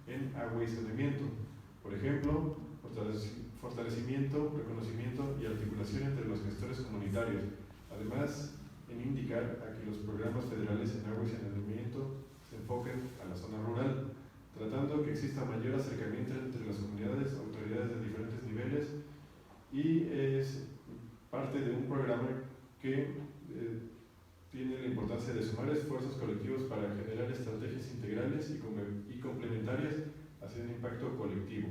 en agua y saneamiento. Por ejemplo, fortalecimiento, reconocimiento y articulación entre los gestores comunitarios. Además, en indicar a que los programas federales en agua y saneamiento se enfoquen a la zona rural, tratando que exista mayor acercamiento entre las comunidades, autoridades de diferentes niveles, y es parte de un programa que tiene la importancia de sumar esfuerzos colectivos para generar estrategias integrales y complementarias hacia un impacto colectivo.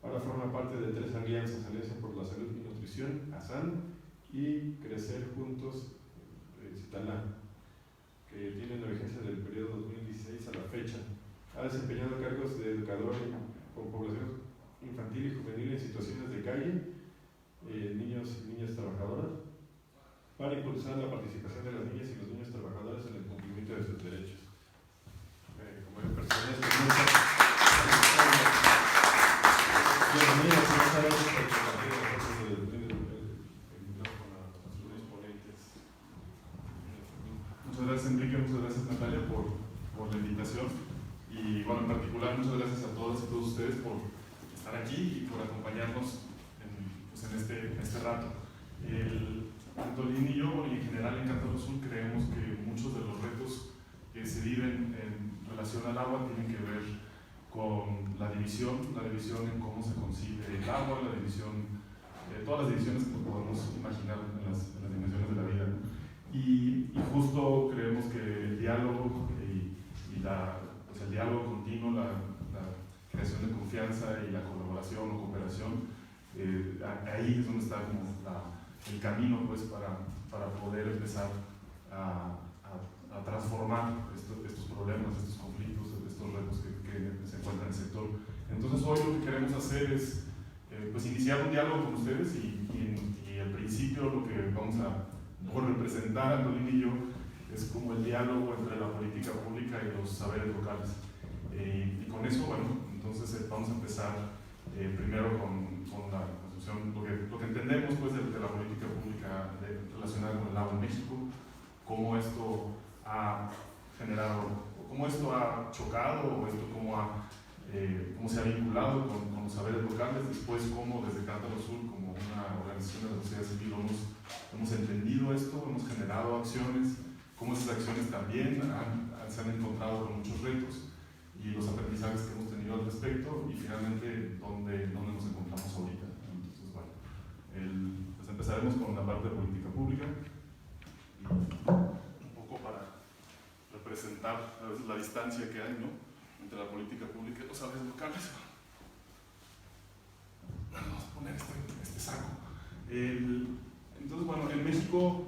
Ahora forma parte de 3 alianzas: Alianza por la Salud y Nutrición, ASAN, y Crecer Juntos, Citalá, que tienen la vigencia del periodo 2016 a la fecha. Ha desempeñado cargos de educador con población infantil y juvenil en situaciones de calle, niños y niñas trabajadoras, para impulsar la participación de las niñas y los niños trabajadores en el cumplimiento de sus derechos. Como hay personas que no saben, muchas gracias, Enrique, muchas gracias, Natalia, por la invitación. Y bueno, en particular, muchas gracias a todas y todos ustedes por estar aquí y por acompañarnos en este rato. Antolín y yo, y en general en Cántaro Azul, creemos que muchos de los retos que se viven en relación al agua tienen que ver con la división en cómo se concibe el agua, todas las divisiones que podemos imaginar en las dimensiones de la vida. Y justo creemos que el diálogo el diálogo continuo, la creación de confianza y la colaboración o cooperación, ahí es donde está como el camino, pues, para poder empezar a transformar estos problemas, estos conflictos, estos retos que se encuentran en el sector. Entonces hoy lo que queremos hacer es pues iniciar un diálogo con ustedes y al principio lo que vamos a representar, Antolín y yo, es como el diálogo entre la política pública y los saberes locales. Y con eso, bueno, entonces vamos a empezar primero con la construcción, lo que entendemos, pues, de la política pública relacionada con el agua en México, cómo esto ha generado, cómo esto ha chocado, o esto cómo se ha vinculado con los saberes locales. Después, cómo desde Cántaro Azul, como una organización de la sociedad civil, hemos entendido esto, hemos generado acciones, cómo esas acciones también se han encontrado con muchos retos y los aprendizajes que hemos tenido al respecto, y finalmente dónde nos encontramos ahorita. Entonces, bueno, pues empezaremos con la parte de política pública, y un poco para representar a veces la distancia que hay, ¿no?, entre la política pública y los saberes locales. Vamos a poner este saco. Entonces, bueno, en México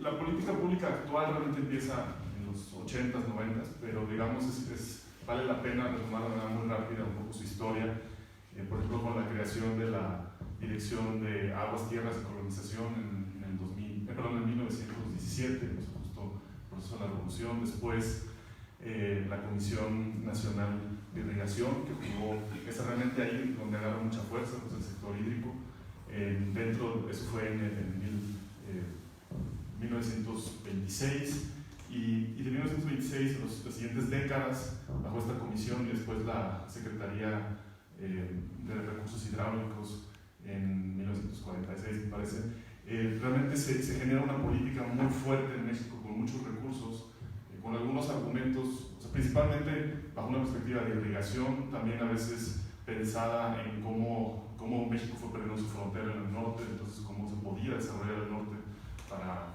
la política pública actual realmente empieza en los 80s, 90s, pero digamos vale la pena retomar de manera muy rápida un poco su historia. Por ejemplo, con la creación de la Dirección de Aguas, Tierras y Colonización en 1917, pues, justo el proceso de la Revolución. Después la Comisión Nacional de Irrigación, que jugó, es realmente ahí donde agarra mucha fuerza, pues, el sector hídrico. Eso fue en 1926, y de 1926 en las siguientes décadas, bajo esta comisión, y después la Secretaría de Recursos Hidráulicos en 1946, me parece, realmente se genera una política muy fuerte en México, con muchos recursos, con algunos argumentos, o sea, principalmente bajo una perspectiva de irrigación, también a veces pensada en cómo México fue perdiendo su frontera en el norte, entonces cómo se podía desarrollar el norte para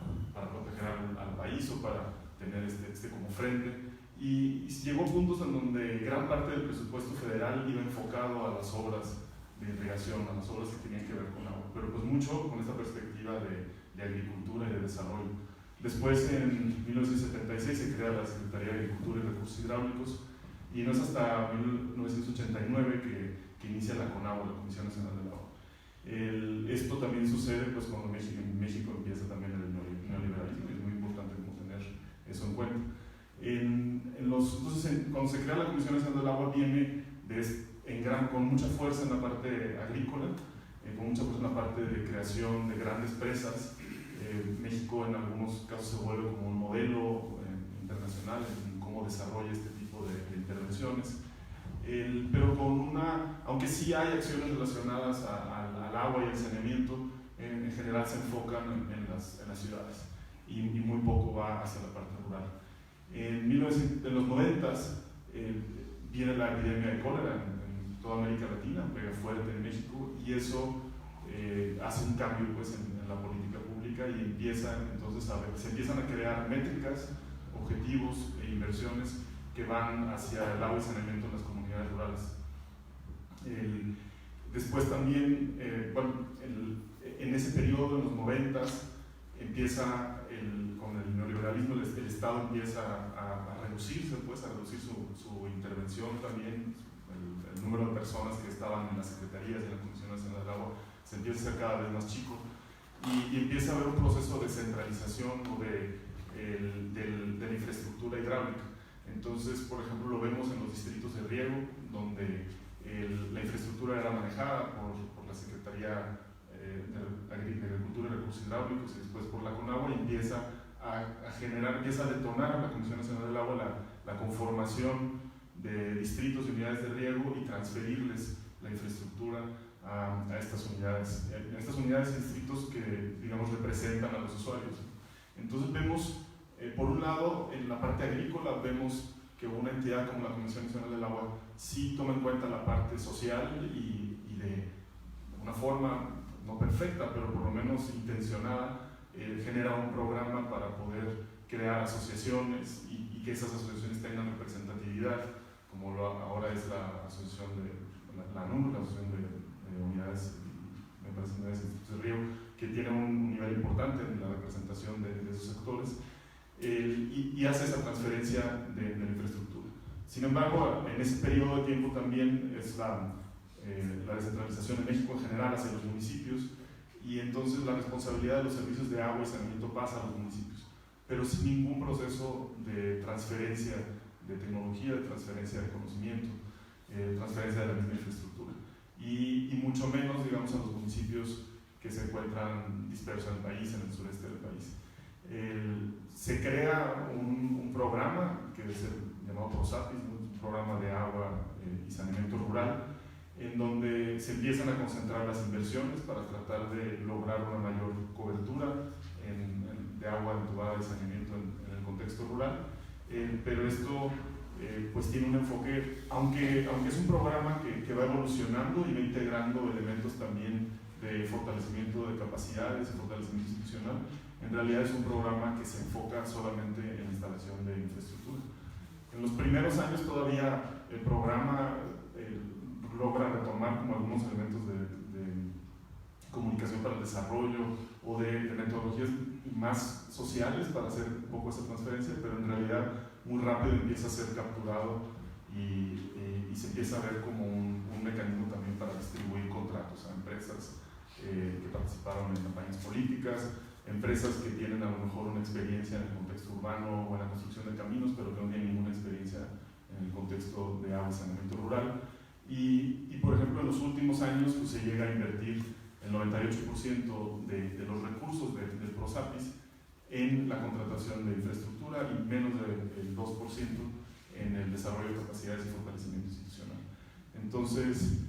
proteger al país, o para tener este como frente. Y llegó a puntos en donde gran parte del presupuesto federal iba enfocado a las obras de irrigación, a las obras que tenían que ver con agua, pero pues mucho con esta perspectiva de agricultura y de desarrollo. Después, en 1976, se crea la Secretaría de Agricultura y Recursos Hidráulicos, y no es hasta 1989 que inicia la CONAGUA, la Comisión Nacional del Agua. Esto también sucede, pues, cuando México empieza también el neoliberalismo, y es muy importante como tener eso en cuenta. Entonces, cuando se crea la Comisión Nacional del Agua, viene con mucha fuerza en la parte agrícola, con mucha fuerza en la parte de creación de grandes presas. México en algunos casos se vuelve como un modelo internacional en cómo desarrolla este tipo de intervenciones. pero aunque sí hay acciones relacionadas al agua y al saneamiento, en general se enfocan en las ciudades y muy poco va hacia la parte rural. En los 90s viene la epidemia de cólera en toda América Latina, pega fuerte en México, y eso hace un cambio pues, en la política pública, y se empiezan a crear métricas, objetivos e inversiones que van hacia el agua y saneamiento en las comunidades rurales. Después también, en ese periodo, en los 90s, empieza con el neoliberalismo, el Estado empieza a reducirse, pues, a reducir su intervención también, el número de personas que estaban en las secretarías y en la Comisión Nacional del Agua se empieza a ser cada vez más chico, y empieza a haber un proceso de centralización de la infraestructura hidráulica. Entonces, por ejemplo, lo vemos en los distritos de riego, donde la infraestructura era manejada por la Secretaría de Agricultura y Recursos Hidráulicos y después por la CONAGUA, y empieza a detonar a la Comisión Nacional del Agua la conformación de distritos y unidades de riego y transferirles la infraestructura a estas unidades. En estas unidades y distritos que, digamos, representan a los usuarios. Entonces vemos, por un lado, en la parte agrícola vemos que una entidad como la Comisión Nacional del Agua sí toma en cuenta la parte social y de una forma no perfecta, pero por lo menos intencionada, genera un programa para poder crear asociaciones y que esas asociaciones tengan representatividad, como ahora es la asociación la ANUR, la Asociación de Unidades, me parece, Unidades de Institutos de Riego, que tiene un nivel importante en la representación de esos sectores, y hace esa transferencia de la infraestructura. Sin embargo, en ese periodo de tiempo también es la descentralización en México en general hacia los municipios, y entonces la responsabilidad de los servicios de agua y saneamiento pasa a los municipios, pero sin ningún proceso de transferencia de tecnología, de transferencia de conocimiento, transferencia de la misma infraestructura, y mucho menos, digamos, a los municipios que se encuentran dispersos en el país, en el sureste del país. Se crea un programa que es llamado PROSAPIS, un programa de agua y saneamiento rural, en donde se empiezan a concentrar las inversiones para tratar de lograr una mayor cobertura de agua entubada y saneamiento en el contexto rural, pero esto pues tiene un enfoque, aunque es un programa que va evolucionando y va integrando elementos también de fortalecimiento de capacidades y fortalecimiento institucional, en realidad es un programa que se enfoca solamente en la instalación de infraestructura. En los primeros años todavía el programa logra retomar como algunos elementos de comunicación para el desarrollo o de metodologías más sociales para hacer un poco esa transferencia, pero en realidad muy rápido empieza a ser capturado y se empieza a ver como un mecanismo también para distribuir contratos a empresas que participaron en campañas políticas, empresas que tienen a lo mejor una experiencia en el contexto urbano o en la construcción de caminos, pero que no tienen ninguna experiencia en el contexto de agua y saneamiento rural. Y por ejemplo, en los últimos años pues, se llega a invertir el 98% de los recursos del PROSAPIS en la contratación de infraestructura y menos del 2% en el desarrollo de capacidades y fortalecimiento institucional. Entonces,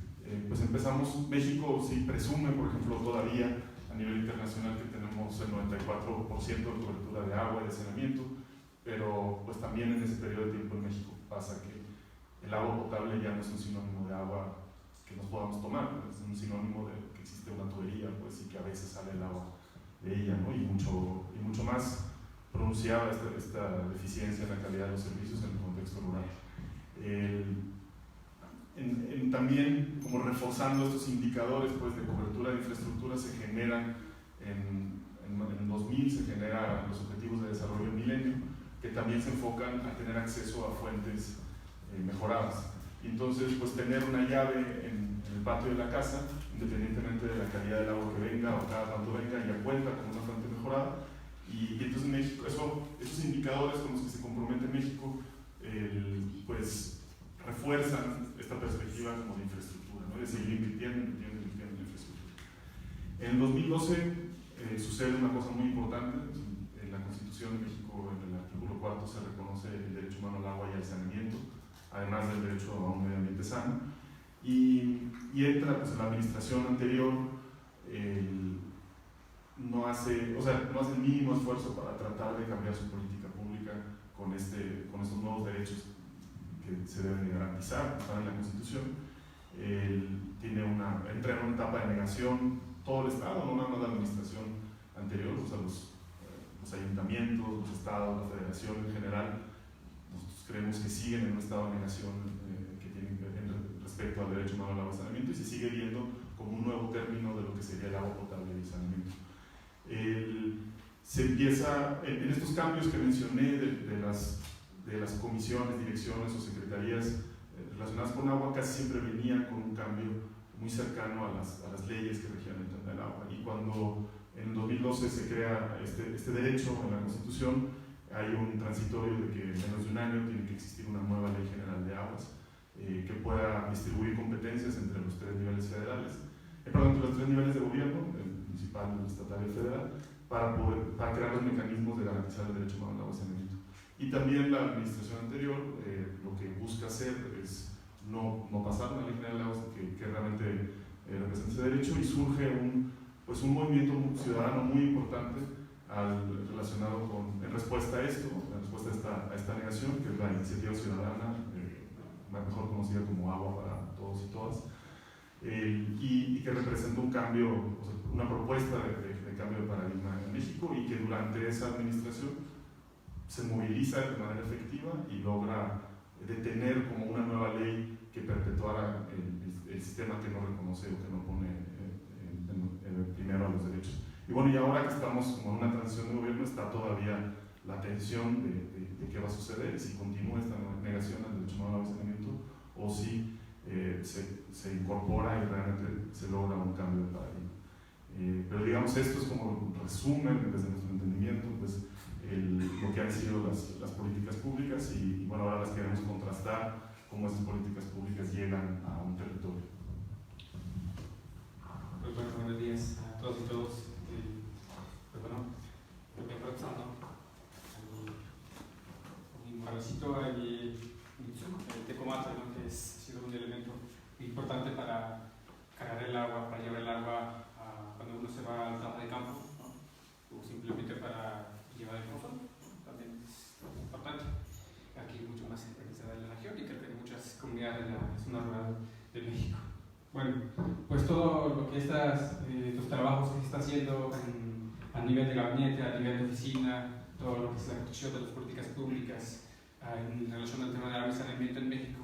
pues empezamos, México sí presume, por ejemplo, todavía a nivel internacional que tenemos el 94% de cobertura de agua y de saneamiento, pero pues también en ese periodo de tiempo en México pasa que el agua potable ya no es un sinónimo de agua que nos podamos tomar, es un sinónimo de que existe una tubería, pues, y que a veces sale el agua de ella, ¿no? y mucho más pronunciada esta deficiencia en la calidad de los servicios en el contexto rural. También, como reforzando estos indicadores pues, de cobertura de infraestructura, se generan en 2000 se generan los Objetivos de Desarrollo del Milenio, que también se enfocan a tener acceso a fuentes mejoradas. Y entonces, pues tener una llave en el patio de la casa, independientemente de la calidad del agua que venga o cada tanto venga, ya cuenta con una fuente mejorada. Y entonces en México, esos indicadores con los que se compromete México, pues refuerzan esta perspectiva como de infraestructura, ¿no? De seguir invirtiendo en infraestructura. En 2012 sucede una cosa muy importante. En la Constitución de México, en el artículo 4, se reconoce el derecho humano al agua y al saneamiento. además del derecho a un medio ambiente sano. Y entra pues, en la administración anterior, no hace el mínimo esfuerzo para tratar de cambiar su política pública con estos nuevos derechos que se deben garantizar, están en la Constitución. Entra en una etapa de negación todo el Estado, no nada más la administración anterior, o sea, los ayuntamientos, los estados, la federación en general. Nosotros creemos que siguen en un estado de negación que tienen respecto al derecho humano al agua y saneamiento, y se sigue viendo como un nuevo término de lo que sería el agua potable y saneamiento. Se empieza, en estos cambios que mencioné de las comisiones, direcciones o secretarías relacionadas con agua, casi siempre venían con un cambio muy cercano a las leyes que regían el tema del agua. Y cuando en 2012 se crea este derecho en la Constitución, hay un transitorio de que en menos de un año tiene que existir una nueva Ley General de Aguas que pueda distribuir competencias entre los tres niveles federales, entre los tres niveles de gobierno, el municipal, el estatal y el federal, para crear los mecanismos de garantizar el derecho humano al agua y saneamiento. Y también la administración anterior lo que busca hacer es no pasar una Ley General de Aguas que realmente represente ese derecho, y surge un movimiento ciudadano muy importante relacionado en respuesta a esto, en respuesta a esta negación, que es la iniciativa ciudadana, mejor conocida como Agua para Todos y Todas, y que representa un cambio, o sea, una propuesta de cambio de paradigma en México, y que durante esa administración se moviliza de manera efectiva y logra detener como una nueva ley que perpetuara el sistema que no reconoce o que no pone primero a los derechos. Y bueno, y ahora que estamos como en una transición de gobierno, está todavía la tensión de qué va a suceder, si continúa esta negación al derecho humano al agua y saneamiento, o si se incorpora y realmente se logra un cambio de paradigma. Pero digamos, esto es como un resumen desde nuestro entendimiento, pues lo que han sido las políticas públicas, y bueno, ahora las queremos contrastar cómo esas políticas públicas llegan a un territorio. Pues bueno, buenos días a todos y todos. Pues bueno, empezando un paracito el tecomata, ¿no? Que ha sido un elemento importante para cargar el agua, para llevar el agua cuando uno se va al trabajo de campo, ¿no? O simplemente para llevar el confort, también es importante. Aquí mucho más organizada en la región, y creo que hay muchas comunidades en la zona rural de México. Bueno, pues todo lo que los trabajos que se está haciendo a nivel de gabinete, a nivel de oficina, todo lo que es la construcción de las políticas públicas en relación al tema del agua y saneamiento en México,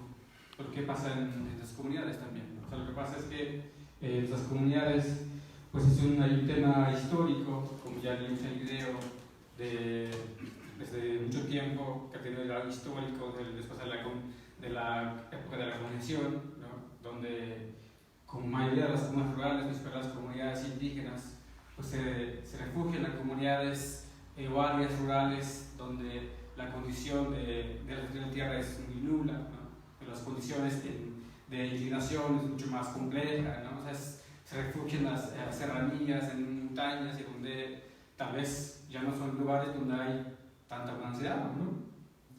pero ¿qué pasa en las comunidades también? O sea, lo que pasa es que las comunidades, pues hay un tema histórico, como ya vimos en el video, desde mucho tiempo, que ha tenido el lado histórico después de la época de la colonización, ¿no? Donde como mayoría de las comunidades rurales, pero las comunidades indígenas, pues se refugian en las comunidades o áreas rurales donde la condición de la tierra es muy nula, ¿no? Las condiciones de inclinación es mucho más compleja, ¿no? O sea, se refugian en las serranías, en montañas, y donde tal vez ya no son lugares donde hay tanta abundancia, ¿no?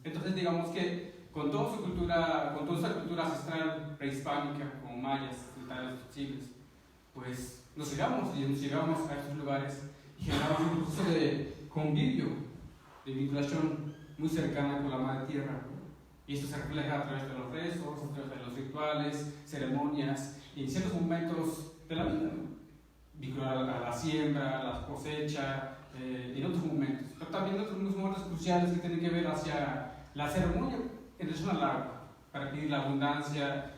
Entonces digamos que con toda esa cultura ancestral prehispánica, como mayas, siglos, pues nos llegamos a estos lugares y generamos un proceso de convivio, de vinculación muy cercana con la madre tierra, ¿no? Y esto se refleja a través de los rezos, a través de los rituales, ceremonias y en ciertos momentos de la vida, ¿no? Vincular a la siembra, a la cosecha, y en otros momentos, pero también otros momentos cruciales que tienen que ver hacia la ceremonia en relación al agua, para pedir la abundancia,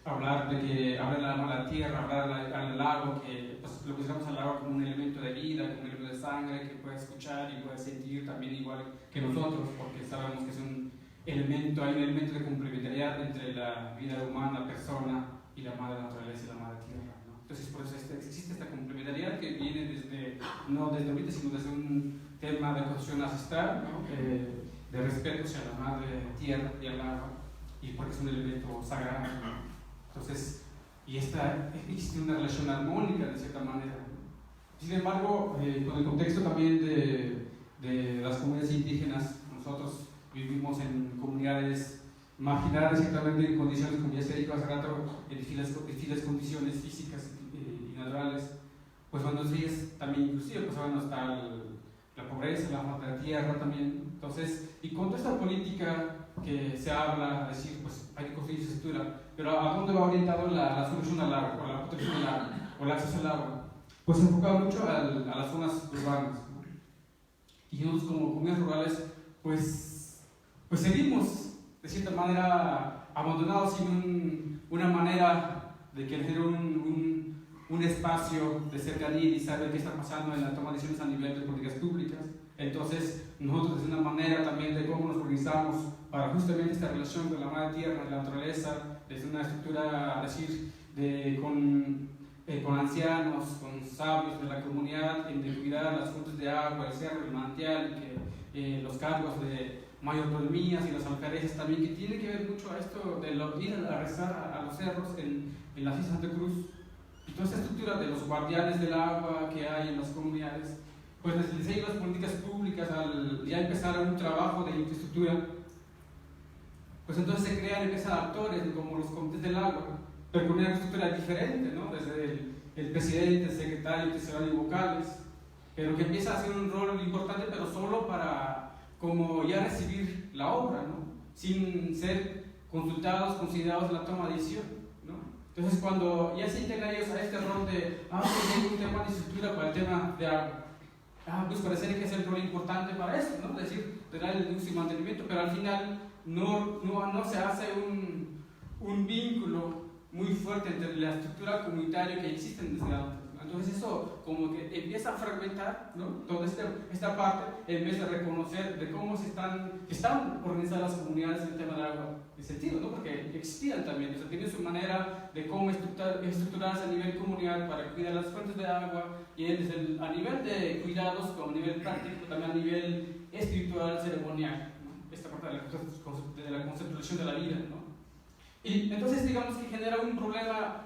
hablar de que abre la tierra, hablar al lago, que pues, lo que usamos al agua como un elemento de vida, como un elemento de sangre, que puede escuchar y puede sentir también igual que nosotros, porque sabemos que es hay un elemento de complementariedad entre la vida humana, la persona, y la madre naturaleza y la madre tierra, ¿no? Entonces, por eso existe esta complementariedad que viene no desde ahorita, sino desde un tema de construcción ancestral, ¿no? De respeto hacia la madre tierra y al agua, y porque es un elemento sagrado, ¿no? Entonces, existe una relación armónica de cierta manera. Sin embargo, con el contexto también de las comunidades indígenas, nosotros vivimos en comunidades marginadas ciertamente en condiciones, como ya se dijo hace rato, en difíciles condiciones físicas y naturales, pues bueno, ellos también inclusive pues bueno, está la pobreza, la falta de tierra también. Entonces, y con toda esta política que se habla, decir, pues hay que construir infraestructura, pero ¿a dónde va orientado la solución al agua, o la protección del agua, o el acceso al agua? Pues se enfoca mucho a las zonas urbanas, ¿no? Y nosotros como comunidades rurales, pues seguimos de cierta manera abandonados sin una manera de que genere un espacio de cercanía y saber qué está pasando en la toma de decisiones a nivel de políticas públicas. Entonces, nosotros desde una manera también de cómo nos organizamos para justamente esta relación con la madre tierra, la naturaleza, desde una estructura, decir, con ancianos, con sabios de la comunidad, de cuidar las fuentes de agua, el cerro, el manantial, que los cargos de mayordomías y las alfereces también, que tiene que ver mucho a esto de ir a rezar a los cerros en la fiesta Santa Cruz, y toda esta estructura de los guardianes del agua que hay en las comunidades. Pues desde el diseño de las políticas públicas, al ya empezar un trabajo de infraestructura, pues entonces se crean empresas actores como los comités del agua, pero con una estructura diferente, ¿no? Desde el presidente, el secretario, el tesorero y vocales, pero que empieza a hacer un rol importante, pero solo para como ya recibir la obra, ¿no? Sin ser consultados, considerados en la toma de decisión, ¿no? Entonces cuando ya se integran ellos a este rol de, pues hay un tema de estructura para el tema de agua, pues parece que es el rol importante para eso, ¿no? Es decir, de dar el uso y mantenimiento, pero al final no se hace un vínculo muy fuerte entre la estructura comunitaria que existe desde antes. Entonces eso como que empieza a fragmentar, ¿no? Toda esta parte, en vez de reconocer de cómo están organizadas las comunidades en el tema del agua, en sentido, ¿no? Porque existían también, o sea, tienen su manera de cómo estructurarse a nivel comunal para cuidar las fuentes de agua, y desde a nivel de cuidados, como a nivel práctico, también a nivel espiritual, ceremonial, ¿no? Esta parte de la conceptualización de la vida, ¿no? Y entonces digamos que genera un problema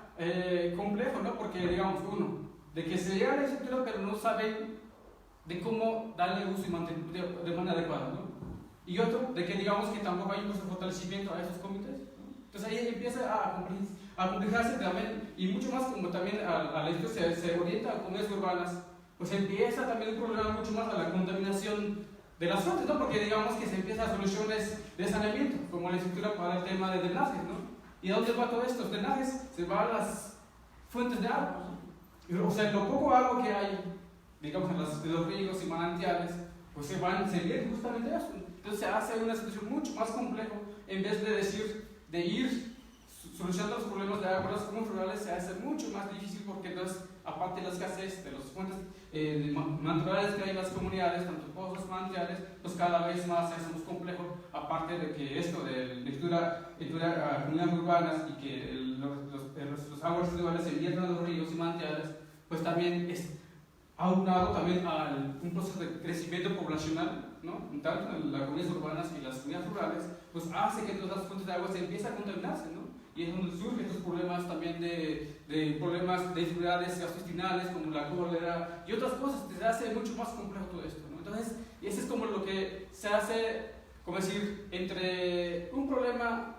complejo, ¿no? Porque digamos, uno, de que se llega a la estructura pero no saben de cómo darle uso y mantener de manera adecuada, ¿no? Y otro, de que digamos que tampoco hay un fortalecimiento a esos comités, ¿no? Entonces ahí empieza a complicarse también, y mucho más como también a esto se orienta a comunidades urbanas, pues empieza también un problema mucho más a la contaminación de las fuentes, ¿no? Porque digamos que se empiezan soluciones de saneamiento, como la estructura para el tema de drenajes, ¿no? ¿Y a dónde va todo esto? Los drenajes se van a las fuentes de agua, ¿no? O sea, lo poco agua que hay, digamos, en los ríos y manantiales, pues se viene justamente a eso. Entonces se hace una situación mucho más compleja, en vez de ir solucionando los problemas de agua. Las comunidades rurales se hace mucho más difícil, porque entonces, aparte de la escasez de las fuentes naturales que hay en las comunidades, tanto pozos, manantiales, pues cada vez más se hace más complejo, aparte de que esto de lectura a comunidades urbanas y que los aguas residuales se vierten a los ríos y manantiales, pues también es aunado también a un proceso de crecimiento poblacional, ¿no? Tanto en las comunidades urbanas y las comunidades rurales, pues hace que todas las fuentes de agua se empiecen a contaminarse, ¿no? Y es donde surgen estos problemas también de problemas de enfermedades gastrointestinales como la cólera y otras cosas. Se hace mucho más complejo todo esto, ¿no? Entonces, ese es como lo que se hace, como decir, entre un problema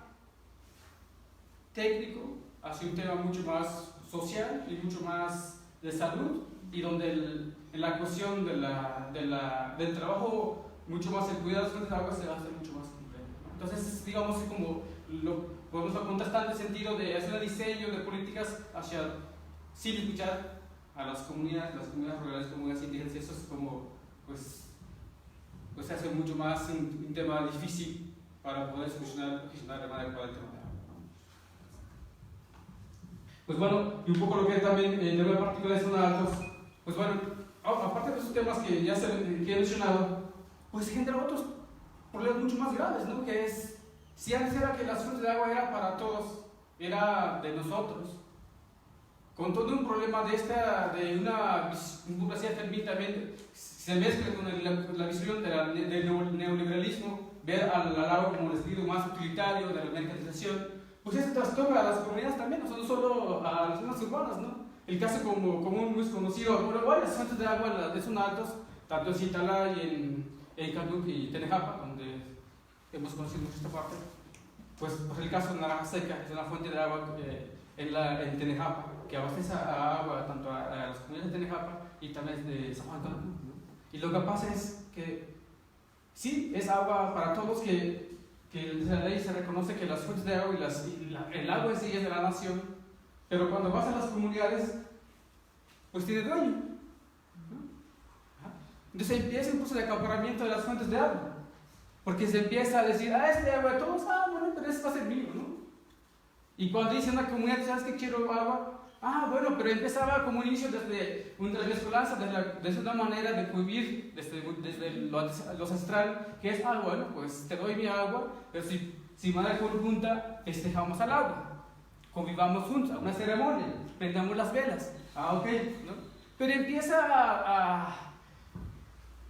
técnico hacia un tema mucho más social y mucho más de salud, y donde en la cuestión del trabajo, mucho más el cuidado de las fuentes de agua se hace mucho más complejo, ¿no? Entonces, digamos, como podemos contrastar en el sentido de hacer un diseño de políticas sin escuchar a las comunidades rurales, comunidades indígenas. Eso es como, pues se hace mucho más un tema difícil para poder solucionar de manera adecuada el tema de agua, ¿no? Pues bueno, y un poco lo que también de una particular son altos, pues bueno, aparte de esos temas que ya he mencionado, pues genera otros problemas mucho más graves, ¿no? Que es, si antes era que las fuentes de agua eran para todos, era de nosotros, con todo un problema de una burguesía también se mezcla con la visión del neoliberalismo, ver al agua como el sentido más utilitario de la mercantilización, pues eso trastoca a las comunidades también, no solo a las zonas urbanas, ¿no? El caso común muy conocido, bueno, varias fuentes de agua de zonas altas, tanto en Citalá y en Canuc y Tenejapa, donde hemos conocido mucho esta parte, pues el caso de Naranja Seca, es una fuente de agua en Tenejapa, que abastece a agua tanto a las comunidades de Tenejapa y también de San Juan Cancún, ¿no? Y lo que pasa es que sí, es agua para todos, que desde la ley se reconoce que las fuentes de agua el agua en sí es de la nación, pero cuando vas a las comunidades, pues tiene dueño, ¿no? Entonces empieza un proceso de acaparamiento de las fuentes de agua, porque se empieza a decir, este agua de todos, bueno, pero este va a ser mío, ¿no? Y cuando dice una comunidad, ¿sabes qué? Quiero agua. Bueno, pero empezaba como un inicio desde una mezcolanza, desde una manera de vivir, desde lo ancestral, que es, bueno, pues te doy mi agua, pero si manera conjunta festejamos al agua, convivamos juntos, a una ceremonia, prendamos las velas, ok, ¿no? Pero empieza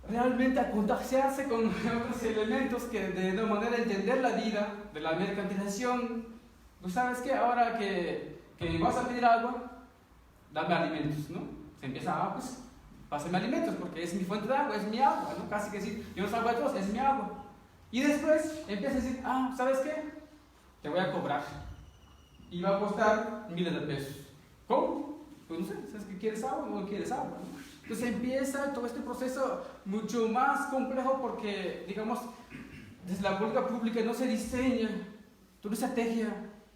realmente a contagiarse con otros elementos que de una manera de entender la vida, de la mercantilización. Pues sabes qué, ahora que vas a pedir agua, dame alimentos, ¿no? Se empieza, pues, pásame alimentos, porque es mi fuente de agua, es mi agua, ¿no? Casi que decir, yo no salgo de todos, es mi agua. Y después empieza a decir, ¿sabes qué? Te voy a cobrar. Y va a costar miles de pesos. ¿Cómo? Pues no sé, ¿sabes que quieres agua o no quieres agua, ¿no? Entonces empieza todo este proceso mucho más complejo porque, digamos, desde la política pública no se diseña toda una estrategia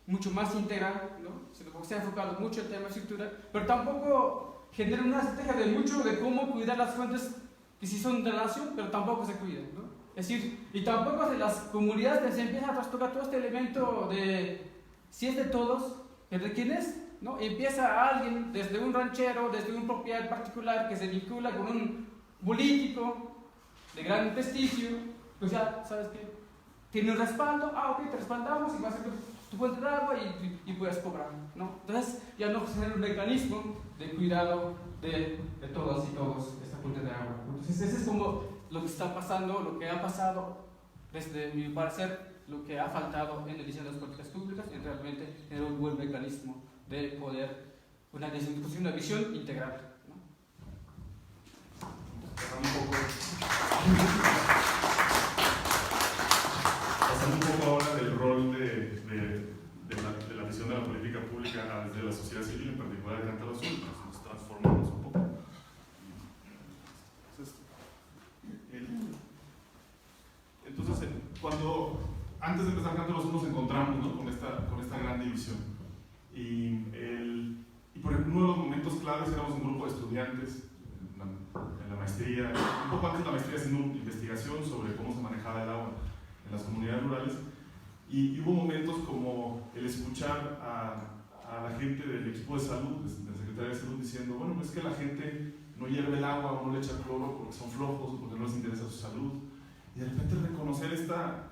mucho más integral, ¿no? Se ha enfocado mucho en el tema de estructura, pero tampoco genera una estrategia de cómo cuidar las fuentes que sí son de la nación, pero tampoco se cuidan, ¿no? Es decir, y tampoco de las comunidades se empieza a trastocar todo este elemento de si es de todos, pero de quién es, ¿no? Empieza alguien, desde un ranchero, desde un propiedad particular que se vincula con un político de gran prestigio, pues ya, ¿sabes qué? Tiene un respaldo, ok, te respaldamos y vas a ser tu fuente de agua y puedes cobrar, ¿no? Entonces ya no se genera un mecanismo de cuidado de todas y todos esta fuente de agua. Entonces ese es como lo que está pasando, lo que ha pasado, desde mi parecer, lo que ha faltado en el diseño de las políticas públicas y realmente tener un buen mecanismo de poder, una visión integral, ¿no? Pasando un poco ahora del rol de la visión de la política pública desde la sociedad civil, en particular de Cántaro Azul, nos transformamos un poco. Entonces, antes de empezar Cántaro Azul nos encontramos, ¿no? con esta gran división. Y por ejemplo, uno de los momentos claves éramos un grupo de estudiantes en la maestría, un poco antes de la maestría, haciendo investigación sobre cómo se manejaba el agua en las comunidades rurales, y hubo momentos como el escuchar a la gente del equipo de salud, del secretario de salud, diciendo, bueno, es que la gente no hierve el agua o no le echa cloro porque son flojos o porque no les interesa su salud, y de repente reconocer esta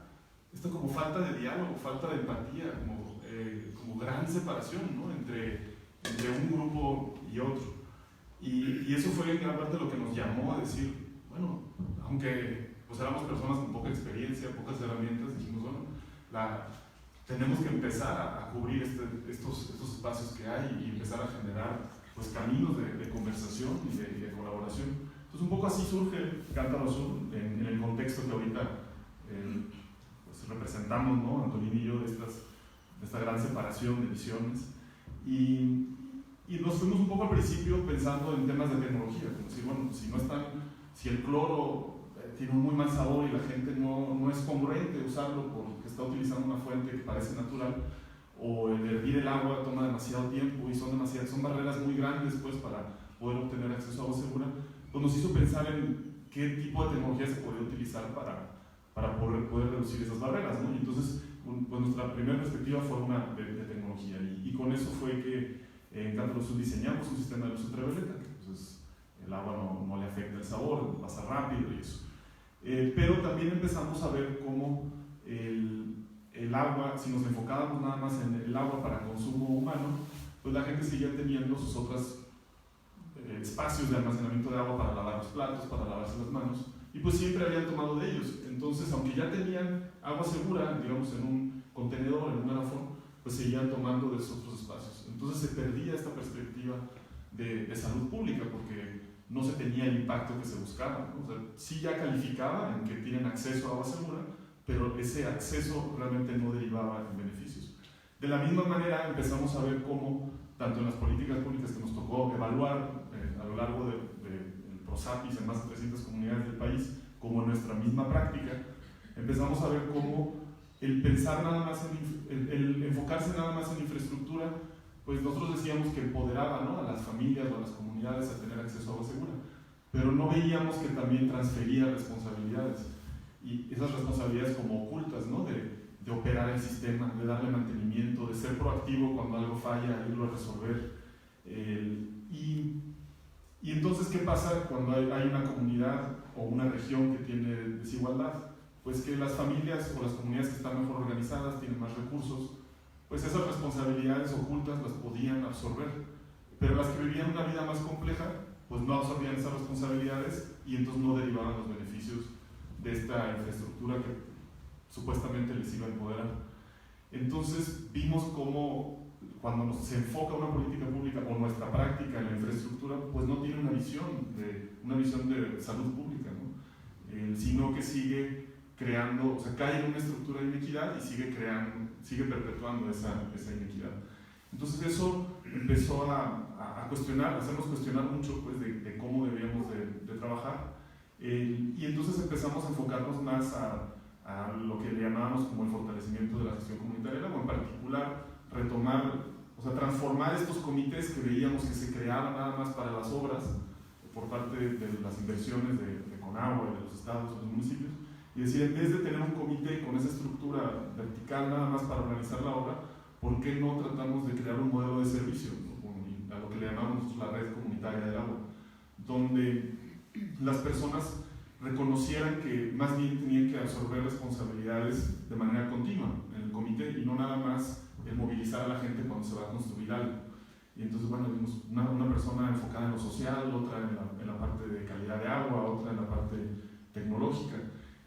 como falta de diálogo, falta de empatía, como gran separación, ¿no? entre un grupo y otro, y eso fue en gran parte lo que nos llamó a decir, bueno, aunque pues éramos personas con poca experiencia, pocas herramientas, dijimos, bueno, tenemos que empezar a cubrir estos espacios que hay y empezar a generar pues, caminos de conversación y de colaboración. Entonces un poco así surge Cántaro Azul en el contexto que ahorita pues, representamos, ¿no? Antolín y yo, de esta gran separación de visiones. Y nos fuimos un poco al principio pensando en temas de tecnología, como decir, bueno, si el cloro tiene un muy mal sabor y la gente no es congruente usarlo porque está utilizando una fuente que parece natural, o el hervir el agua toma demasiado tiempo y son barreras muy grandes pues, para poder obtener acceso a agua segura, pues nos hizo pensar en qué tipo de tecnología se podía utilizar para poder reducir esas barreras, ¿no? Y entonces pues nuestra primera perspectiva fue una de tecnología, y con eso fue que en Cántaro Azul diseñamos un sistema de luz ultravioleta, que entonces el agua no le afecta el sabor, pasa rápido y eso. Pero también empezamos a ver cómo el agua, si nos enfocábamos nada más en el agua para consumo humano, pues la gente seguía teniendo sus otros espacios de almacenamiento de agua para lavar los platos, para lavarse las manos, y pues siempre habían tomado de ellos. Entonces, aunque ya tenían agua segura, digamos en un contenedor, en un garrafón, pues seguían tomando de esos otros espacios. Entonces se perdía esta perspectiva de salud pública porque no se tenía el impacto que se buscaba, ¿no? O sea, sí ya calificaba en que tienen acceso a agua segura, pero ese acceso realmente no derivaba en beneficios. De la misma manera empezamos a ver cómo, tanto en las políticas públicas que nos tocó evaluar a lo largo del PROSAPIS en más de 300 comunidades del país, como en nuestra misma práctica, empezamos a ver cómo el pensar nada más el enfocarse nada más en infraestructura, pues nosotros decíamos que empoderaba, ¿no?, a las familias o a las comunidades a tener acceso a agua segura, pero no veíamos que también transfería responsabilidades, y esas responsabilidades como ocultas, ¿no?, de operar el sistema, de darle mantenimiento, de ser proactivo cuando algo falla, irlo a resolver. Y entonces, ¿qué pasa cuando hay una comunidad o una región que tiene desigualdad? Pues que las familias o las comunidades que están mejor organizadas, tienen más recursos, pues esas responsabilidades ocultas las podían absorber, pero las que vivían una vida más compleja, pues no absorbían esas responsabilidades y entonces no derivaban los beneficios de esta infraestructura que supuestamente les iba a empoderar. Entonces vimos cómo cuando se enfoca una política pública o nuestra práctica en la infraestructura, pues no tiene una visión de salud pública, ¿no? Sino que sigue creando, o sea, cae en una estructura de inequidad y sigue perpetuando esa inequidad. Entonces eso empezó a hacernos cuestionar mucho, pues, de cómo deberíamos de trabajar, y entonces empezamos a enfocarnos más a lo que le llamábamos como el fortalecimiento de la gestión comunitaria, o en particular retomar, o sea, transformar estos comités que veíamos que se creaban nada más para las obras por parte de las inversiones de Conagua y de los estados y los municipios, y decir, en vez de tener un comité con esa estructura vertical nada más para organizar la obra, ¿por qué no tratamos de crear un modelo de servicio, ¿no?, a lo que le llamamos la red comunitaria del agua, donde las personas reconocieran que más bien tenían que absorber responsabilidades de manera continua en el comité y no nada más el movilizar a la gente cuando se va a construir algo? Y entonces, bueno, vimos una persona enfocada en lo social, otra en la parte de calidad de agua, otra en la parte tecnológica,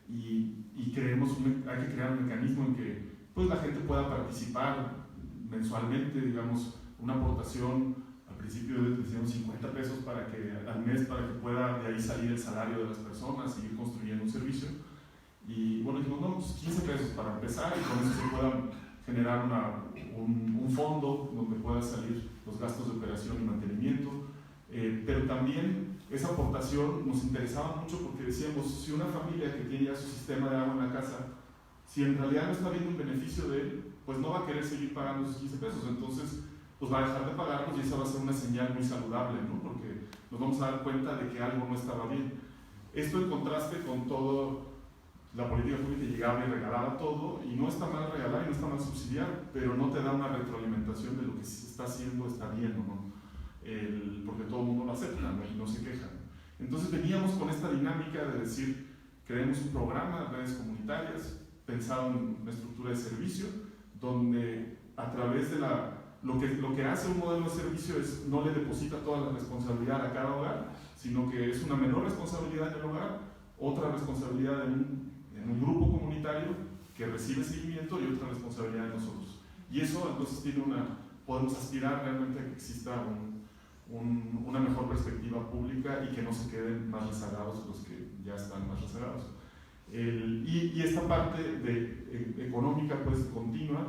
y creemos hay que crear un mecanismo en que, pues, la gente pueda participar mensualmente, digamos, una aportación. Al principio decíamos 50 pesos al mes para que pueda de ahí salir el salario de las personas, seguir construyendo un servicio. Y bueno, dijimos, no, pues 15 pesos para empezar, y con eso se pueda generar un fondo donde puedan salir los gastos de operación y mantenimiento. Pero también esa aportación nos interesaba mucho porque decíamos, si una familia que tiene ya su sistema de agua en la casa, si en realidad no está viendo un beneficio de él, pues no va a querer seguir pagando esos 15 pesos, entonces pues va a dejar de pagarlos, y esa va a ser una señal muy saludable, ¿no?, porque nos vamos a dar cuenta de que algo no estaba bien. Esto en contraste con todo la política pública que llegaba y regalaba todo, y no está mal regalar y no está mal subsidiar, pero no te da una retroalimentación de lo que se está haciendo está bien o no, porque todo el mundo lo acepta, ¿no?, y no se queja. Entonces veníamos con esta dinámica de decir, creemos un programa de redes comunitarias pensado en una estructura de servicio, donde a través de lo que hace un modelo de servicio es no le deposita toda la responsabilidad a cada hogar, sino que es una menor responsabilidad en el hogar, otra responsabilidad en un grupo comunitario que recibe seguimiento, y otra responsabilidad en nosotros. Y eso entonces podemos aspirar realmente a que exista una mejor perspectiva pública y que no se queden más rezagados los que ya están más rezagados. Y esta parte económica, pues, continua,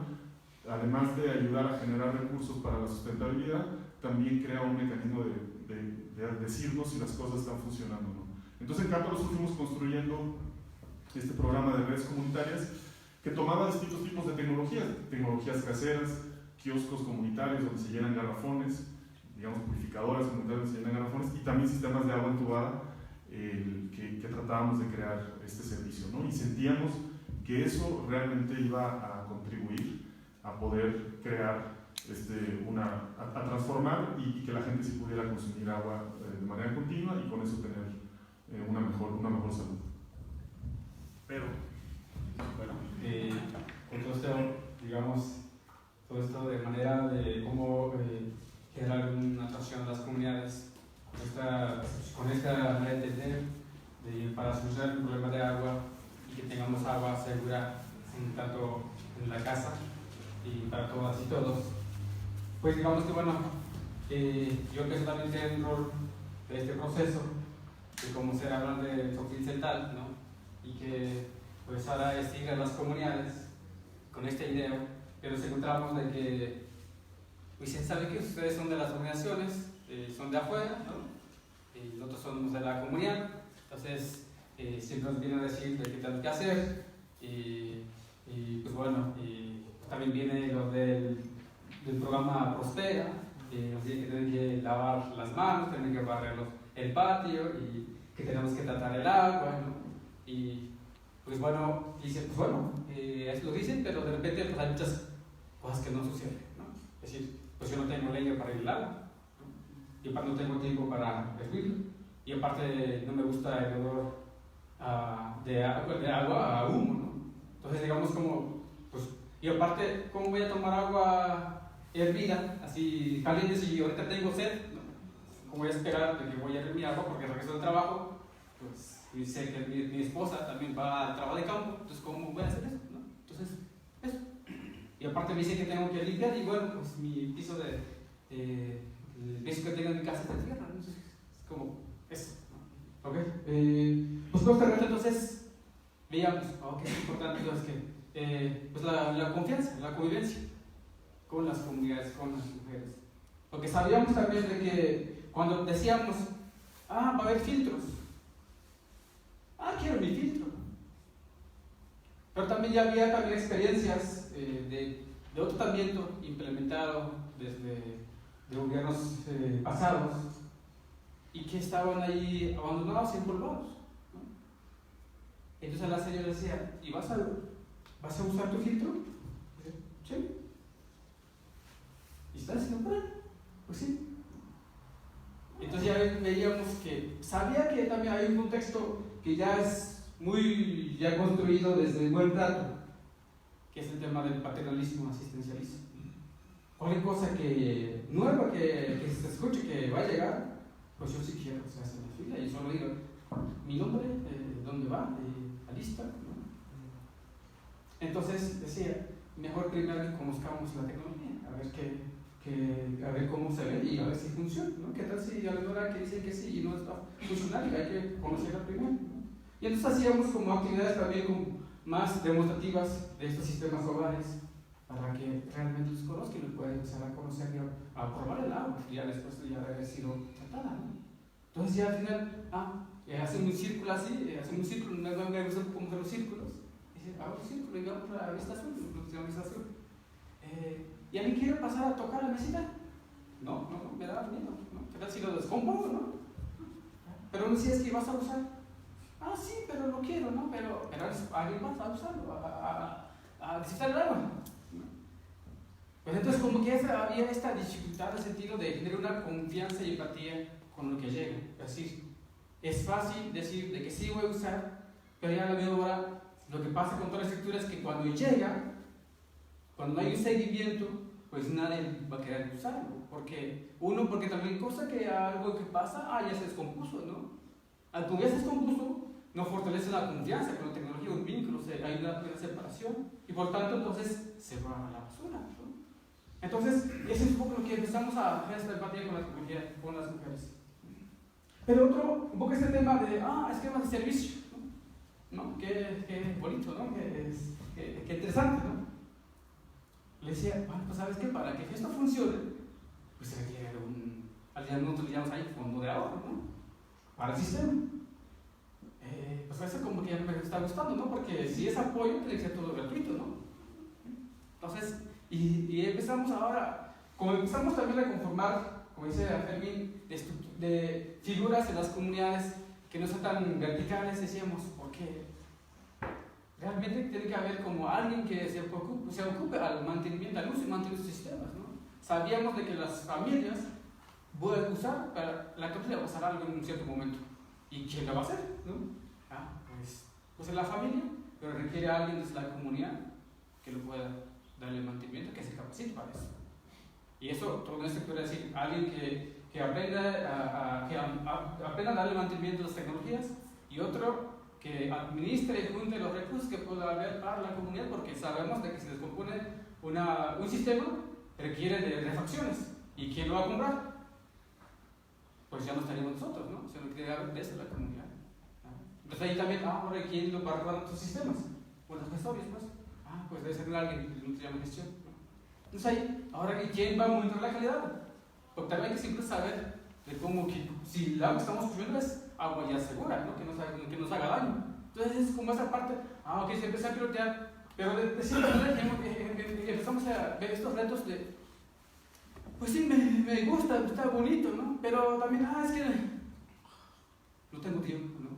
además de ayudar a generar recursos para la sustentabilidad, también crea un mecanismo de decirnos si las cosas están funcionando o no. Entonces en Cátaros fuimos construyendo este programa de redes comunitarias que tomaba distintos tipos de tecnologías caseras, kioscos comunitarios donde se llenan garrafones, digamos, purificadoras comunitarias donde se llenan garrafones, y también sistemas de agua entubada que tratábamos de crear este servicio, ¿no? Y sentíamos que eso realmente iba a contribuir a poder crear a transformar y que la gente sí pudiera consumir agua de manera continua, y con eso tener una mejor salud. Pero bueno, con todo esto, digamos, todo esto de manera de cómo generar una atracción a las comunidades con esta manera de entender para solucionar el problema de agua y que tengamos agua segura tanto en la casa y para todas y todos. Pues digamos que bueno, yo personalmente tengo un rol de este proceso, de cómo se habla de Soquilcental, ¿no? Y que pues ahora es ir a las comunidades con esta idea, pero nos encontramos de que dicen, ¿sabe que ustedes son de las organizaciones, son de afuera, ¿no? Y nosotros somos de la comunidad, entonces siempre nos vienen a decir de qué tenemos que hacer, y pues bueno, y también viene lo del programa Prospera, nos dice que tienen que lavar las manos, tienen que barrer el patio, y que tenemos que tratar el agua, ¿no? Y pues bueno, dice, pues bueno, eso lo dicen, pero de repente pues hay muchas cosas que no suceden, ¿no? Es decir, pues yo no tengo leña para ir al agua, ¿no? Y aparte no tengo tiempo para hervirlo, y aparte no me gusta el olor de agua a humo, ¿no? Entonces digamos como, pues, y aparte, ¿cómo voy a tomar agua hervida, así caliente, si ahorita tengo sed? ¿No? ¿Cómo voy a esperar de que voy a hervir mi agua porque regreso del trabajo? Pues y sé que mi esposa también va al trabajo de campo, entonces ¿cómo voy a hacer eso? ¿No? Entonces, eso. Y aparte me dice que tengo que limpiar, y bueno, pues mi piso el piso que tengo en mi casa es de tierra, ¿no? Entonces es como eso, ¿no? ¿Ok? Pues con esta entonces veíamos, que es importante entonces que pues la confianza, la convivencia con las comunidades, con las mujeres. Porque sabíamos también de que cuando decíamos, va a haber filtros, quiero mi filtro. Pero también ya había también experiencias de otro tratamiento implementado desde de gobiernos pasados y que estaban ahí abandonados y empolvados, ¿no? Entonces la señora decía, ¿y vas a usar tu filtro? Sí. ¿Y estás haciendo para? Pues sí. Entonces ya veíamos que sabía que también hay un contexto que ya es muy ya construido desde el buen trato, que es el tema del paternalismo asistencialismo. Cualquier cosa que nueva que se escuche que va a llegar, pues yo sí quiero que se haga en la fila y solo digo mi nombre, dónde va, alista, ¿no? Entonces decía, mejor primero que conozcamos la tecnología, a ver cómo se ve y a ver si funciona, ¿no? ¿Qué tal si a la hora que dicen que sí y no está funcionando? Hay que conocerla primero, ¿no? Y entonces hacíamos como actividades también como más demostrativas de estos sistemas solares para que realmente los conozcan y los puedan empezar a conocer y a probar el agua, ya después de haber sido tratada, ¿no? Entonces ya al final, hacen un círculo así, me gusta como que los círculos, dicen, hago un círculo y vamos a la vista azul, ¿y a mí quiero pasar a tocar la mesita? No, me da miedo, ¿no? ¿Qué tal si lo descompongo, no? Pero no decías que ibas a usar. Sí, pero lo quiero, ¿no? Pero alguien más a usarlo, a necesitar el agua, ¿no? Pues entonces como que había esta dificultad en el sentido de tener una confianza y empatía con lo que llega. Es decir, es fácil decir de que sí voy a usar, pero ya a la misma hora lo que pasa con toda la estructura es que cuando llega, cuando no hay un seguimiento, pues nadie va a querer usarlo. Porque también cosa que algo que pasa, ya se descompuso, ¿no? Al que ya se descompuso, no fortalece la confianza con la tecnología, un vínculo, hay una separación. Y por tanto, entonces, se va a la basura, ¿no? Entonces, eso es un poco lo que empezamos a hacer esta empatía con la tecnología, con las mujeres. Pero un poco ese tema de, esquemas de servicio, ¿no? Qué bonito, ¿no? Qué interesante, ¿no? Le decía, pues sabes que para que esto funcione, pues se requiere nosotros le llamamos ahí fondo de ahorro, ¿no? Para el sistema. Pues eso como que ya me está gustando, ¿no? Porque si es apoyo, tiene que ser todo gratuito, ¿no? Entonces, y empezamos ahora, como empezamos también a conformar, como dice Fermín, de figuras en las comunidades que no son tan verticales, decíamos, porque realmente tiene que haber como alguien que se ocupe al mantenimiento, al uso y mantenimiento de los sistemas, ¿no? Sabíamos de que las familias pueden usar, para la gente le va a pasar algo en un cierto momento. ¿Y quién lo va a hacer? ¿No? Pues es la familia, pero requiere a alguien desde la comunidad que lo pueda darle mantenimiento, que se capacite para eso. Y eso, todo esto quiere decir, alguien que aprenda a darle mantenimiento a las tecnologías, y otro que administre y junte los recursos que pueda haber para la comunidad, porque sabemos de que si descompone un sistema, requiere de refacciones. ¿Y quién lo va a comprar? Pues ya no estaríamos nosotros, ¿no? Se nos quiere dar desde la comunidad. Entonces ahí también, ahora ¿quién lo va a arreglar nuestros sistemas? Por los gestores, pues. Pues debe ser alguien que no llama gestión, ¿no? Entonces ahí, ahora ¿quién va a monitorar la calidad? Porque también hay que siempre saber de cómo que, si el agua que estamos consumiendo es agua ya segura, ¿no? Que nos haga daño. Entonces es como esa parte, ok, se empieza a pilotear, pero de cierta manera empezamos a ver estos retos de, pues sí, me gusta, está bonito, ¿no? Pero también, es que no tengo tiempo, ¿no?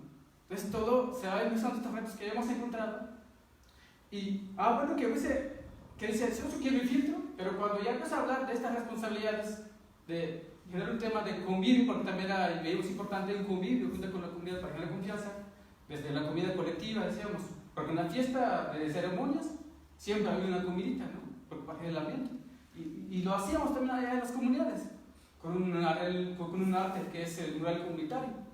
Entonces todo se va empezando estos retos que hemos encontrado. Y, bueno, que dice, yo quiero el filtro, pero cuando ya empieza a hablar de estas responsabilidades, de generar un tema de convivio, porque también veíamos importante el convivio junto con la comunidad para generar confianza, desde la comida colectiva, decíamos, porque en la fiesta de ceremonias siempre había una comidita, ¿no? Porque para generar el ambiente. Y lo hacíamos también allá en las comunidades, con un arte que es el mural comunitario.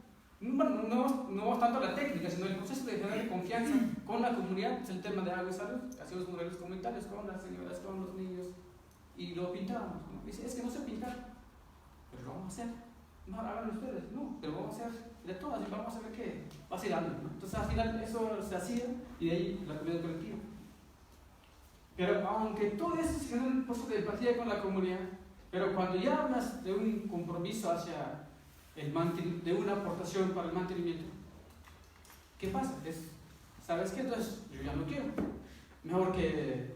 Bueno, no vamos tanto a la técnica, sino el proceso de generar confianza con la comunidad, es el tema de agua y salud. Hacíamos murales comunitarios con las señoras, con los niños, y lo pintábamos, ¿no? Dice, es que no sé pintar, pero lo vamos a hacer. No, háganlo ustedes, no, pero vamos a hacer de todas y vamos a ver qué va a ir dando, ¿no? Entonces al final eso se hacía y de ahí la comida colectiva. Pero aunque todo eso se genera un proceso de empatía con la comunidad, pero cuando ya hablas de un compromiso hacia de una aportación para el mantenimiento, ¿qué pasa? ¿Sabes qué? Entonces yo ya no quiero. Mejor que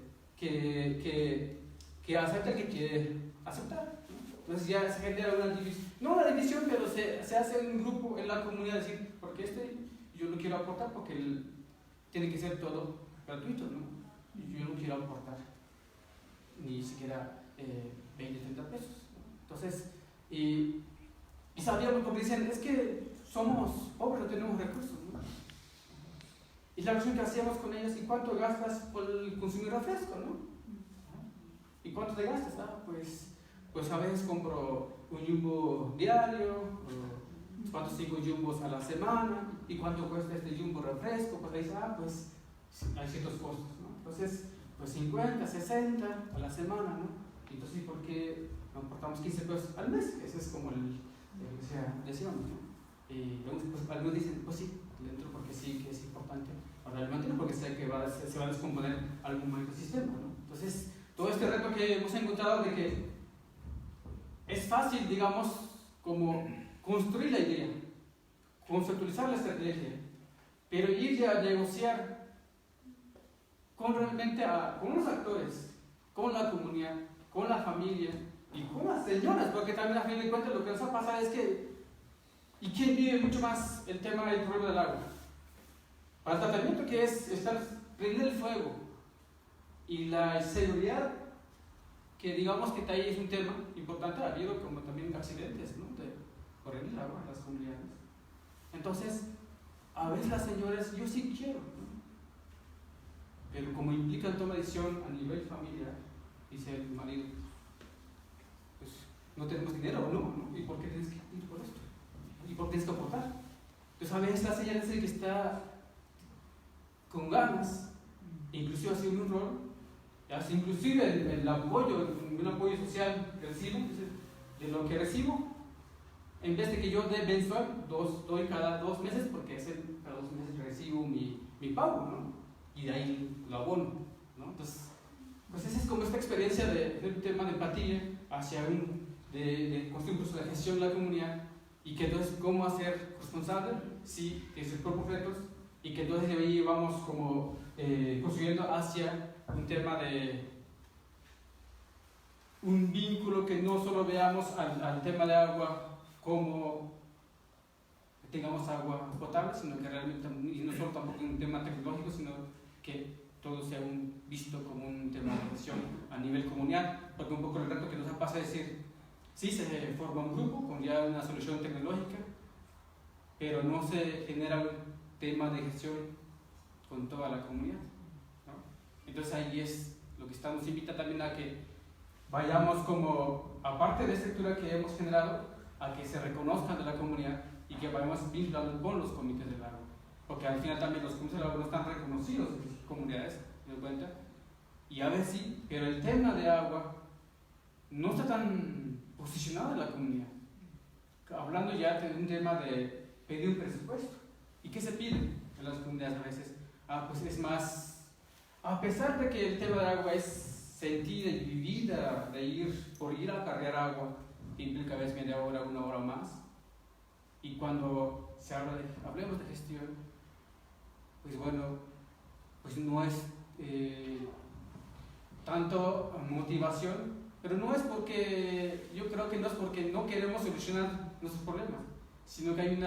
acepte el que quiere aceptar, ¿no? Entonces ya se genera una división, no una división, pero se hace un grupo en la comunidad, decir, porque yo no quiero aportar porque tiene que ser todo gratuito, ¿no? Y yo no quiero aportar ni siquiera 20, 30 pesos, ¿no? Entonces, y sabíamos, porque dicen, es que somos pobres, no tenemos recursos, ¿no? Y la cuestión que hacíamos con ellos, ¿y cuánto gastas por consumir refresco, no? ¿Y cuánto te gastas? Pues a veces compro un jumbo diario, ¿cuántos 5 jumbos a la semana? ¿Y cuánto cuesta este jumbo refresco? Pues ahí dice, pues hay ciertos costos, ¿no? Entonces, pues 50, 60 a la semana, ¿no? Entonces, ¿por qué no aportamos 15 pesos al mes? Ese es como decíamos, ¿no? Y pues, algunos dicen, pues sí, dentro porque sí que es importante para el mantener, porque sé que se va a descomponer algún ecosistema, ¿no? Entonces, todo este reto que hemos encontrado de que es fácil, digamos, como construir la idea, conceptualizar la estrategia, pero ir ya a negociar con los actores, con la comunidad, con la familia y con las señoras, porque también a fin de cuentas lo que nos ha pasado es que, ¿y quién vive mucho más el tema del problema del agua? Para el tratamiento, que es prender el fuego y la seguridad, que digamos que ahí es un tema importante, ha habido como también accidentes, ¿no? De correr el agua en las comunidades. Entonces, a veces las señoras, yo sí quiero, ¿no? Pero como implica el toma de decisión a nivel familiar, dice el marido, pues no tenemos dinero, ¿no? ¿Y por qué tienes que ir por esto? ¿Y por qué tienes que aportar? Entonces a veces la señora dice que está con ganas, inclusive haciendo un rol, hace inclusive el apoyo, un apoyo social que recibo, de lo que recibo, en vez de que yo dé mensual, doy cada 2 meses, porque cada 2 meses recibo mi pago, ¿no? Y de ahí lo abono, ¿no? Entonces, pues esa es como esta experiencia de un tema de empatía hacia de construir un proceso de gestión de la comunidad, y que entonces cómo hacer responsable, sí, de sus propios retos, y que entonces de ahí vamos como construyendo hacia un tema de un vínculo que no solo veamos al tema de agua como que tengamos agua potable, sino que realmente, y no solo tampoco un tema tecnológico, sino que todo sea visto como un tema de gestión a nivel comunal, porque un poco el reto que nos pasa es decir, sí se forma un grupo con ya una solución tecnológica, pero no se genera un tema de gestión con toda la comunidad, ¿no? Entonces ahí es lo que estamos invita también a que vayamos como, aparte de esta estructura que hemos generado, a que se reconozcan de la comunidad y que vayamos vinculando con los comités del agua, porque al final también los comités del agua no están reconocidos en sus comunidades, ¿me doy cuenta? Y a veces sí, pero el tema de agua no está tan posicionado en la comunidad, hablando ya de un tema de pedir un presupuesto. ¿Y qué se pide en las comunidades a veces? Pues es más a pesar de que el tema del agua es sentida y vivida, por ir a cargar agua, implica a veces media hora, una hora más, y cuando se hablemos de gestión, pues bueno, pues no es tanto motivación, pero no es porque, yo creo que no es porque no queremos solucionar nuestros problemas, sino que hay un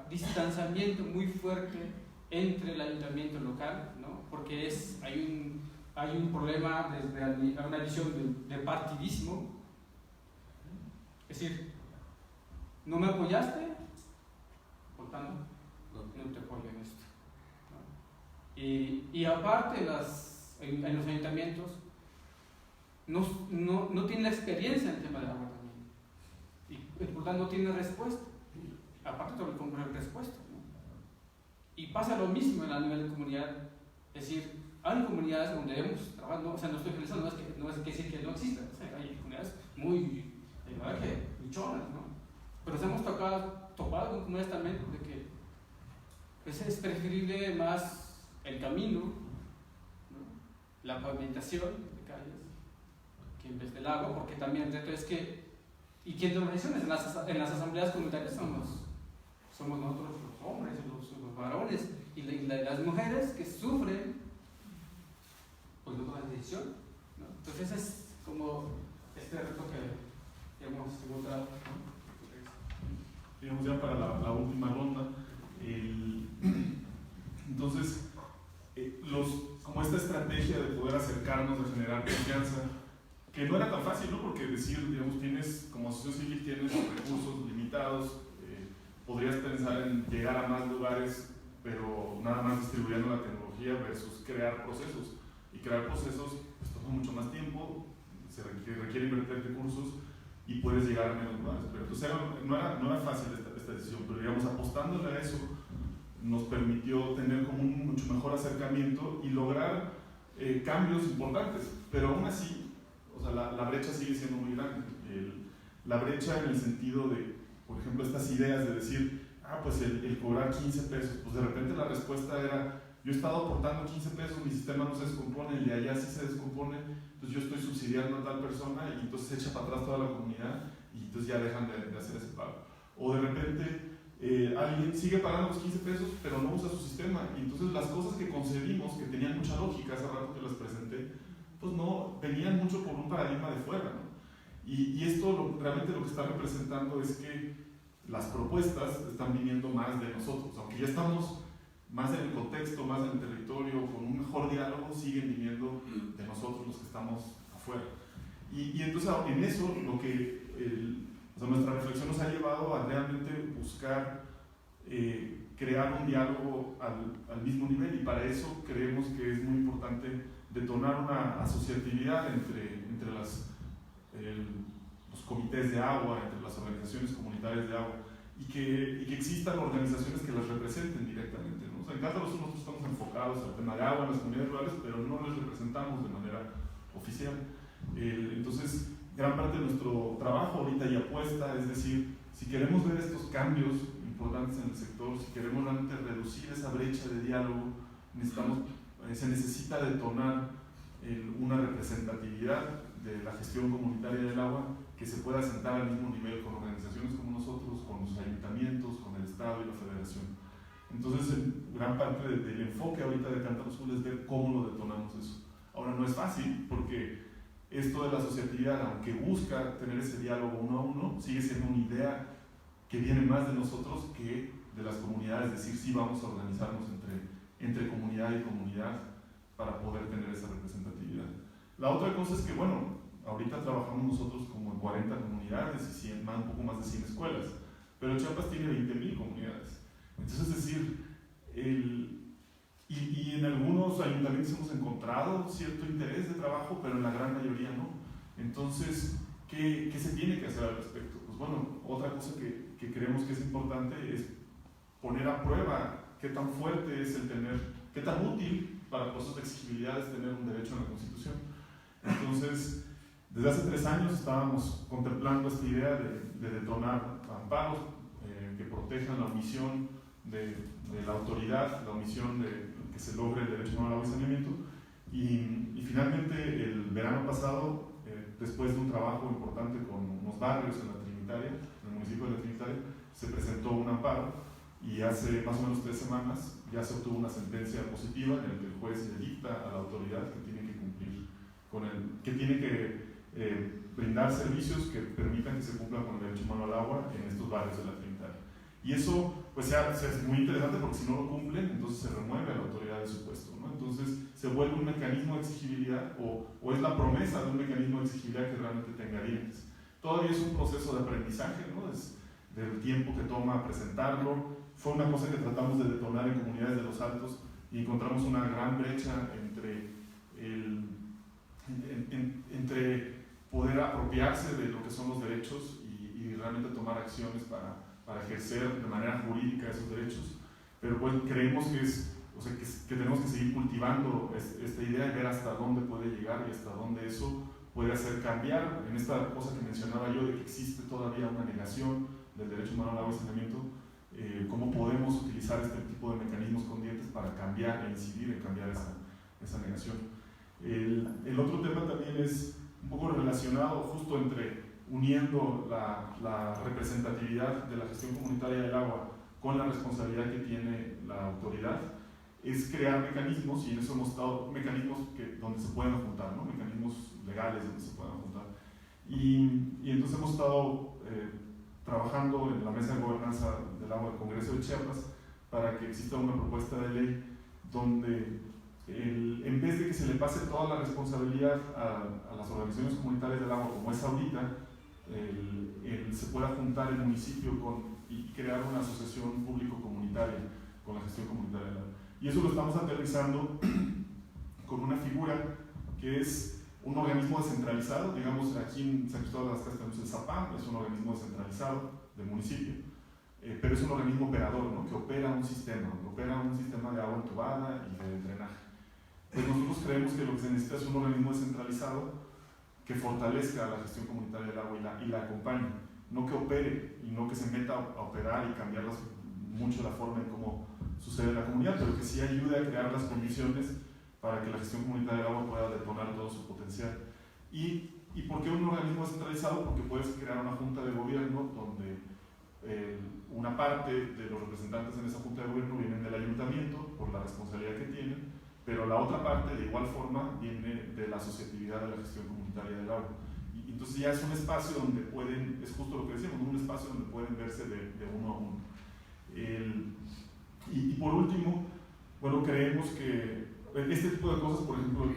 distanciamiento muy fuerte entre el ayuntamiento local, ¿no? Porque hay un problema desde una visión de partidismo, es decir, no me apoyaste, por tanto, no te apoyo en esto, ¿no? Y aparte en los ayuntamientos no tienen la experiencia en el tema del agua también, y por tanto no tienen respuesta, aparte de comprar respuesta, ¿no? Y pasa lo mismo a nivel de comunidad, es decir, hay comunidades donde hemos trabajado, o sea, no estoy pensando, no es que decir que no existan, o sea, hay comunidades muy, de verdad que luchonas, ¿no? Pero nos hemos topado con comunidades también de que pues, es preferible más el camino, ¿no? La pavimentación de calles, que en vez del agua, porque también el reto es que, y quien toma decisiones en las asambleas comunitarias somos nosotros los hombres, los varones, y las mujeres que sufren, pues no toman decisión, ¿no? Entonces es como este reto que hemos encontrado, ¿no? Digamos ya para la última ronda, entonces, como esta estrategia de poder acercarnos, de generar confianza, que no era tan fácil, ¿no? Porque decir, digamos, como asociación civil tienes recursos limitados, podrías pensar en llegar a más lugares, pero nada más distribuyendo la tecnología versus crear procesos. Y crear procesos pues, toma mucho más tiempo, requiere invertir recursos y puedes llegar a menos lugares. Pero entonces no era fácil esta decisión, pero digamos, apostándole a eso, nos permitió tener como un mucho mejor acercamiento y lograr cambios importantes. Pero aún así, o sea, la brecha sigue siendo muy grande. La brecha en el sentido de, por ejemplo, estas ideas de decir, pues el cobrar 15 pesos, pues de repente la respuesta era, yo he estado aportando 15 pesos, mi sistema no se descompone, el de allá sí se descompone, entonces yo estoy subsidiando a tal persona y entonces se echa para atrás toda la comunidad y entonces ya dejan de hacer ese pago. O de repente alguien sigue pagando los 15 pesos pero no usa su sistema y entonces las cosas que concebimos, que tenían mucha lógica, hace rato que las presenté, pues no, venían mucho por un paradigma de fuera, ¿no? Y esto realmente lo que está representando es que las propuestas están viniendo más de nosotros, aunque ya estamos más en el contexto, más en el territorio, con un mejor diálogo, siguen viniendo de nosotros los que estamos afuera. Y entonces en eso lo que nuestra reflexión nos ha llevado a realmente buscar crear un diálogo al mismo nivel, y para eso creemos que es muy importante detonar una asociatividad entre los comités de agua, entre las organizaciones comunitarias de agua, y que existan organizaciones que las representen directamente, ¿no? O sea, en Cántaro Sur nosotros estamos enfocados al tema de agua en las comunidades rurales, pero no les representamos de manera oficial. Entonces, gran parte de nuestro trabajo ahorita y apuesta, es decir, si queremos ver estos cambios importantes en el sector, si queremos realmente reducir esa brecha de diálogo, se necesita detonar una representatividad de la gestión comunitaria del agua que se pueda sentar al mismo nivel con organizaciones como nosotros, con los ayuntamientos, con el Estado y la Federación. Entonces, gran parte del enfoque ahorita de Cántaro Sur es ver cómo lo detonamos eso. Ahora, no es fácil porque esto de la asociatividad, aunque busca tener ese diálogo uno a uno, sigue siendo una idea que viene más de nosotros que de las comunidades, es decir, sí vamos a organizarnos entre comunidad y comunidad para poder tener esa representatividad. La otra cosa es que, bueno, ahorita trabajamos nosotros como en 40 comunidades y un poco más de 100 escuelas, pero Chiapas tiene 20,000 comunidades. Entonces, es decir, y en algunos ayuntamientos hemos encontrado cierto interés de trabajo, pero en la gran mayoría no. Entonces, ¿qué se tiene que hacer al respecto? Pues bueno, otra cosa que creemos que es importante es poner a prueba qué tan fuerte es qué tan útil para procesos de exigibilidad es tener un derecho en la Constitución. Entonces, desde hace 3 años estábamos contemplando esta idea de detonar amparos que protejan la omisión de la autoridad, la omisión de que se logre el derecho al agua y saneamiento, Y finalmente, el verano pasado, después de un trabajo importante con unos barrios en la Trinitaria, en el municipio de la Trinitaria, se presentó un amparo y hace más o menos 3 semanas ya se obtuvo una sentencia positiva en la que el juez le dicta a la autoridad que tiene que cumplir que tiene que brindar servicios que permitan que se cumpla con el derecho humano al agua en estos barrios de la Trinitaria. Y eso pues es muy interesante porque si no lo cumplen, entonces se remueve a la autoridad de su puesto, ¿no? Entonces se vuelve un mecanismo de exigibilidad o es la promesa de un mecanismo de exigibilidad que realmente tenga dientes. Todavía es un proceso de aprendizaje, ¿no? Es del tiempo que toma presentarlo. Fue una cosa que tratamos de detonar en comunidades de los Altos y encontramos una gran brecha entre poder apropiarse de lo que son los derechos y realmente tomar acciones para ejercer de manera jurídica esos derechos, pero pues creemos que tenemos que seguir cultivando esta idea y ver hasta dónde puede llegar y hasta dónde eso puede hacer cambiar en esta cosa que mencionaba yo de que existe todavía una negación del derecho humano al agua y saneamiento, cómo podemos utilizar este tipo de mecanismos con dientes para cambiar e incidir en cambiar esa negación. El otro tema también es un poco relacionado justo uniendo la representatividad de la gestión comunitaria del agua con la responsabilidad que tiene la autoridad, es crear mecanismos, y en eso hemos estado, mecanismos donde se puedan juntar, ¿no? Mecanismos legales donde se puedan juntar. Y entonces hemos estado trabajando en la mesa de gobernanza del agua del Congreso de Chiapas para que exista una propuesta de ley donde en vez de que se le pase toda la responsabilidad a las organizaciones comunitarias del agua como es ahorita, se pueda juntar el municipio y crear una asociación público-comunitaria con la gestión comunitaria del agua. Y eso lo estamos aterrizando con una figura que es un organismo descentralizado. Digamos, aquí en San Cristóbal de las Casas tenemos el ZAPAM, es un organismo descentralizado del municipio, pero es un organismo operador, ¿no? Que opera un sistema de agua entubada y de drenaje. Pues nosotros creemos que lo que se necesita es un organismo descentralizado que fortalezca la gestión comunitaria del agua y la acompañe, no que opere y no que se meta a operar y cambiar mucho la forma en cómo sucede en la comunidad, pero que sí ayude a crear las condiciones para que la gestión comunitaria del agua pueda detonar todo su potencial. ¿Y por qué un organismo descentralizado? Porque puedes crear una junta de gobierno donde una parte de los representantes en esa junta de gobierno vienen del ayuntamiento por la responsabilidad que tienen, pero la otra parte de igual forma viene de la asociatividad de la gestión comunitaria del agua. Y entonces ya es un espacio donde es justo lo que decíamos, un espacio donde pueden verse de uno a uno. Y por último, bueno, creemos que este tipo de cosas, por ejemplo,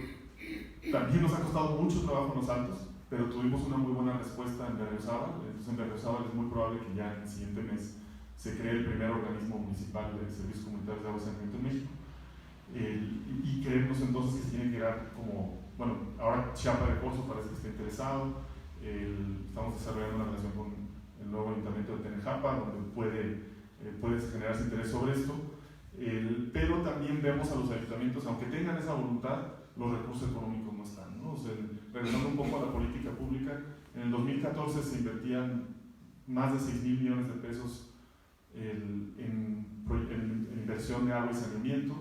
también nos ha costado mucho trabajo en Los Altos, pero tuvimos una muy buena respuesta en Berriozábal. Entonces en Berriozábal es muy probable que ya en el siguiente mes se cree el primer organismo municipal de servicios comunitarios de agua y saneamiento en México. Y creemos entonces que se tiene que dar como, bueno, ahora Chiapa de Corzo parece que está interesado, estamos desarrollando una relación con el nuevo ayuntamiento de Tenejapa, donde puede generarse interés sobre esto, pero también vemos a los ayuntamientos, aunque tengan esa voluntad, los recursos económicos no están, ¿no? O sea, regresando un poco a la política pública, en el 2014 se invertían más de 6,000 millones de pesos en inversión de agua y saneamiento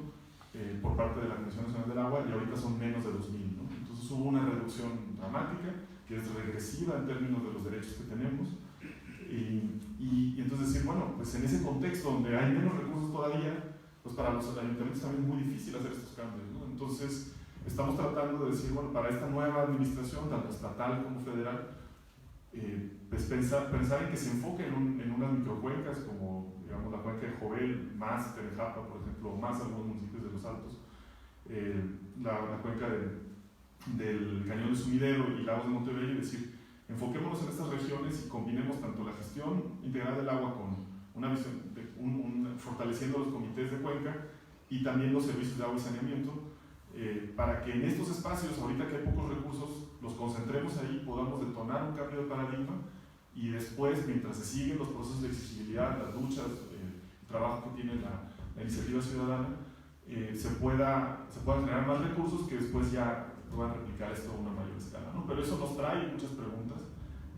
por parte de la Comisión Nacional del Agua, y ahorita son menos de 2,000, ¿no? Entonces hubo una reducción dramática, que es regresiva en términos de los derechos que tenemos, y entonces decir, bueno, pues en ese contexto donde hay menos recursos todavía, pues para los ayuntamientos también es muy difícil hacer estos cambios, ¿no? Entonces estamos tratando de decir, bueno, para esta nueva administración, tanto estatal como federal, pues pensar en que se enfoque en unas microcuencas como, digamos, la cuenca de Jovel, más Tenejapa, por ejemplo, más algunos municipios de Los Altos, la cuenca del Cañón de Sumidero y Lagos de Montebello, es decir, enfoquémonos en estas regiones y combinemos tanto la gestión integral del agua con una visión, fortaleciendo los comités de cuenca y también los servicios de agua y saneamiento, para que en estos espacios, ahorita que hay pocos recursos, los concentremos ahí, podamos detonar un cambio de paradigma y después, mientras se siguen los procesos de exigibilidad, las luchas, el trabajo que tiene la iniciativa ciudadana, se puedan generar más recursos que después ya puedan replicar esto a una mayor escala, ¿no? Pero eso nos trae muchas preguntas,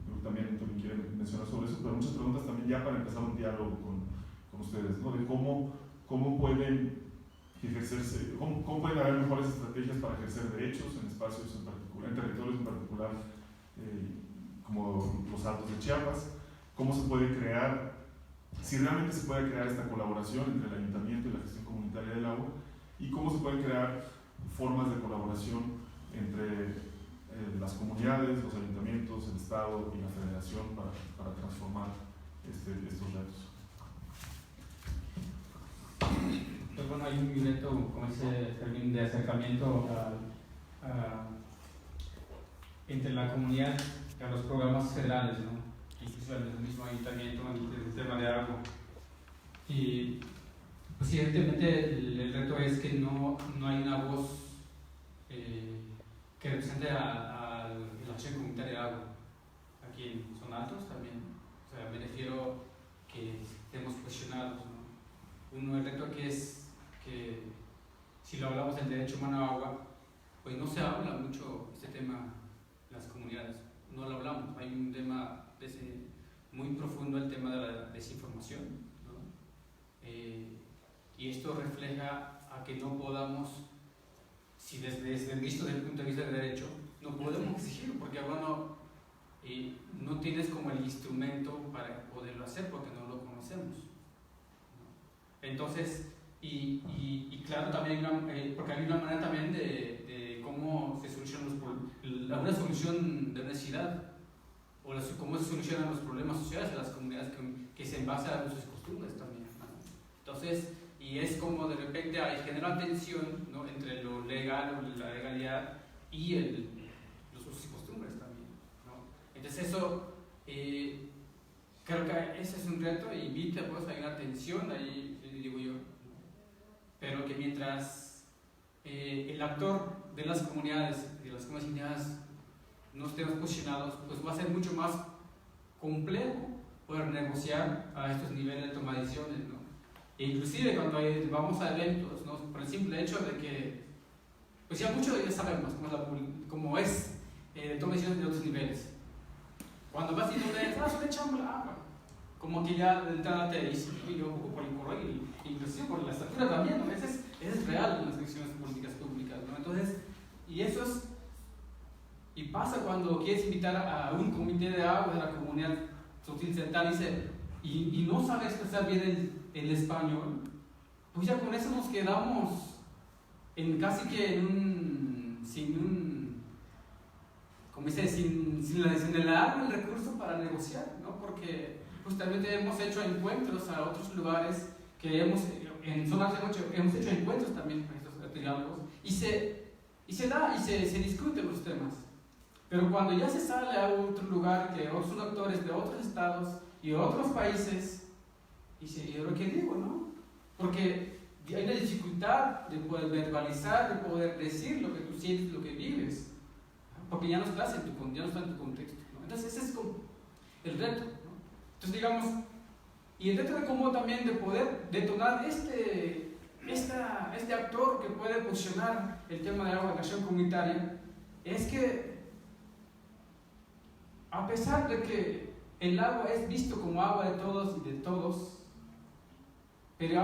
yo también quieren mencionar sobre eso, pero muchas preguntas también ya para empezar un diálogo con ustedes, ¿no? De cómo pueden y ejercerse, cómo pueden haber mejores estrategias para ejercer derechos en espacios en particular, en territorios en particular, como los Altos de Chiapas, cómo se puede crear, si realmente se puede crear esta colaboración entre el ayuntamiento y la gestión comunitaria del agua, y cómo se pueden crear formas de colaboración entre las comunidades, los ayuntamientos, el Estado y la Federación para transformar estos retos. Pues bueno, hay un reto, como dice Fermín, de acercamiento entre la comunidad y a los programas federales, ¿no? Incluso en el mismo ayuntamiento, en el tema de agua. Y pues evidentemente el reto es que no hay una voz que represente a la acción comunitaria de agua. Aquí son altos también, o sea, me refiero que estemos cuestionados, ¿no? Uno, el reto aquí es que si lo hablamos del derecho humano a agua, pues no se habla mucho este tema en las comunidades, no lo hablamos. Hay un tema muy profundo, el tema de la desinformación, ¿no? Y esto refleja a que no podamos, si desde visto desde el punto de vista del derecho, no podemos exigir, porque ahora no tienes como el instrumento para poderlo hacer porque no lo conocemos, ¿no? Entonces, y claro, también porque hay una manera también de cómo se solucionan los problemas, una solución de necesidad, o cómo se solucionan los problemas sociales de las comunidades que se basan en sus costumbres también, ¿no? Entonces, y es como de repente genera tensión, ¿no?, entre lo legal o la legalidad y los usos y costumbres también, ¿no? Entonces eso, creo que ese es un reto, y invita, pues hay una tensión ahí, digo yo, ¿no? Pero que mientras el actor de las comunidades indígenas no estemos posicionados, pues va a ser mucho más complejo poder negociar a estos niveles de toma de decisiones, ¿no? E inclusive cuando vamos a eventos, ¿no?, por el simple hecho de que, pues ya mucho ya sabemos cómo es toma de decisiones de otros niveles. Cuando vas diciendo solo echamos la agua, como que ya de entrada te dice, yo un poco por el correo, y inclusive por la estatura también, ¿no? Ese es real en las decisiones políticas públicas, ¿no? Entonces, y pasa cuando quieres invitar a un comité de agua de la comunidad occidental y no sabe expresar bien el español, pues ya con eso nos quedamos casi que sin el agua, el recurso para negociar, ¿no? Porque justamente hemos hecho encuentros a otros lugares en zonas hemos hecho encuentros también con estos diálogos y se discuten los temas. Pero cuando ya se sale a otro lugar, que otros actores de otros estados y otros países, y lo que digo, ¿no? Porque hay una dificultad de poder verbalizar, de poder decir lo que tú sientes, lo que vives, ¿no? Porque ya no estás en tu contexto, ¿no? Entonces ese es como el reto, ¿no? Entonces digamos, y el reto de cómo también de poder detonar este actor que puede posicionar el tema de agua en acción comunitaria, es que a pesar de que el agua es visto como agua de todos y de todos, pero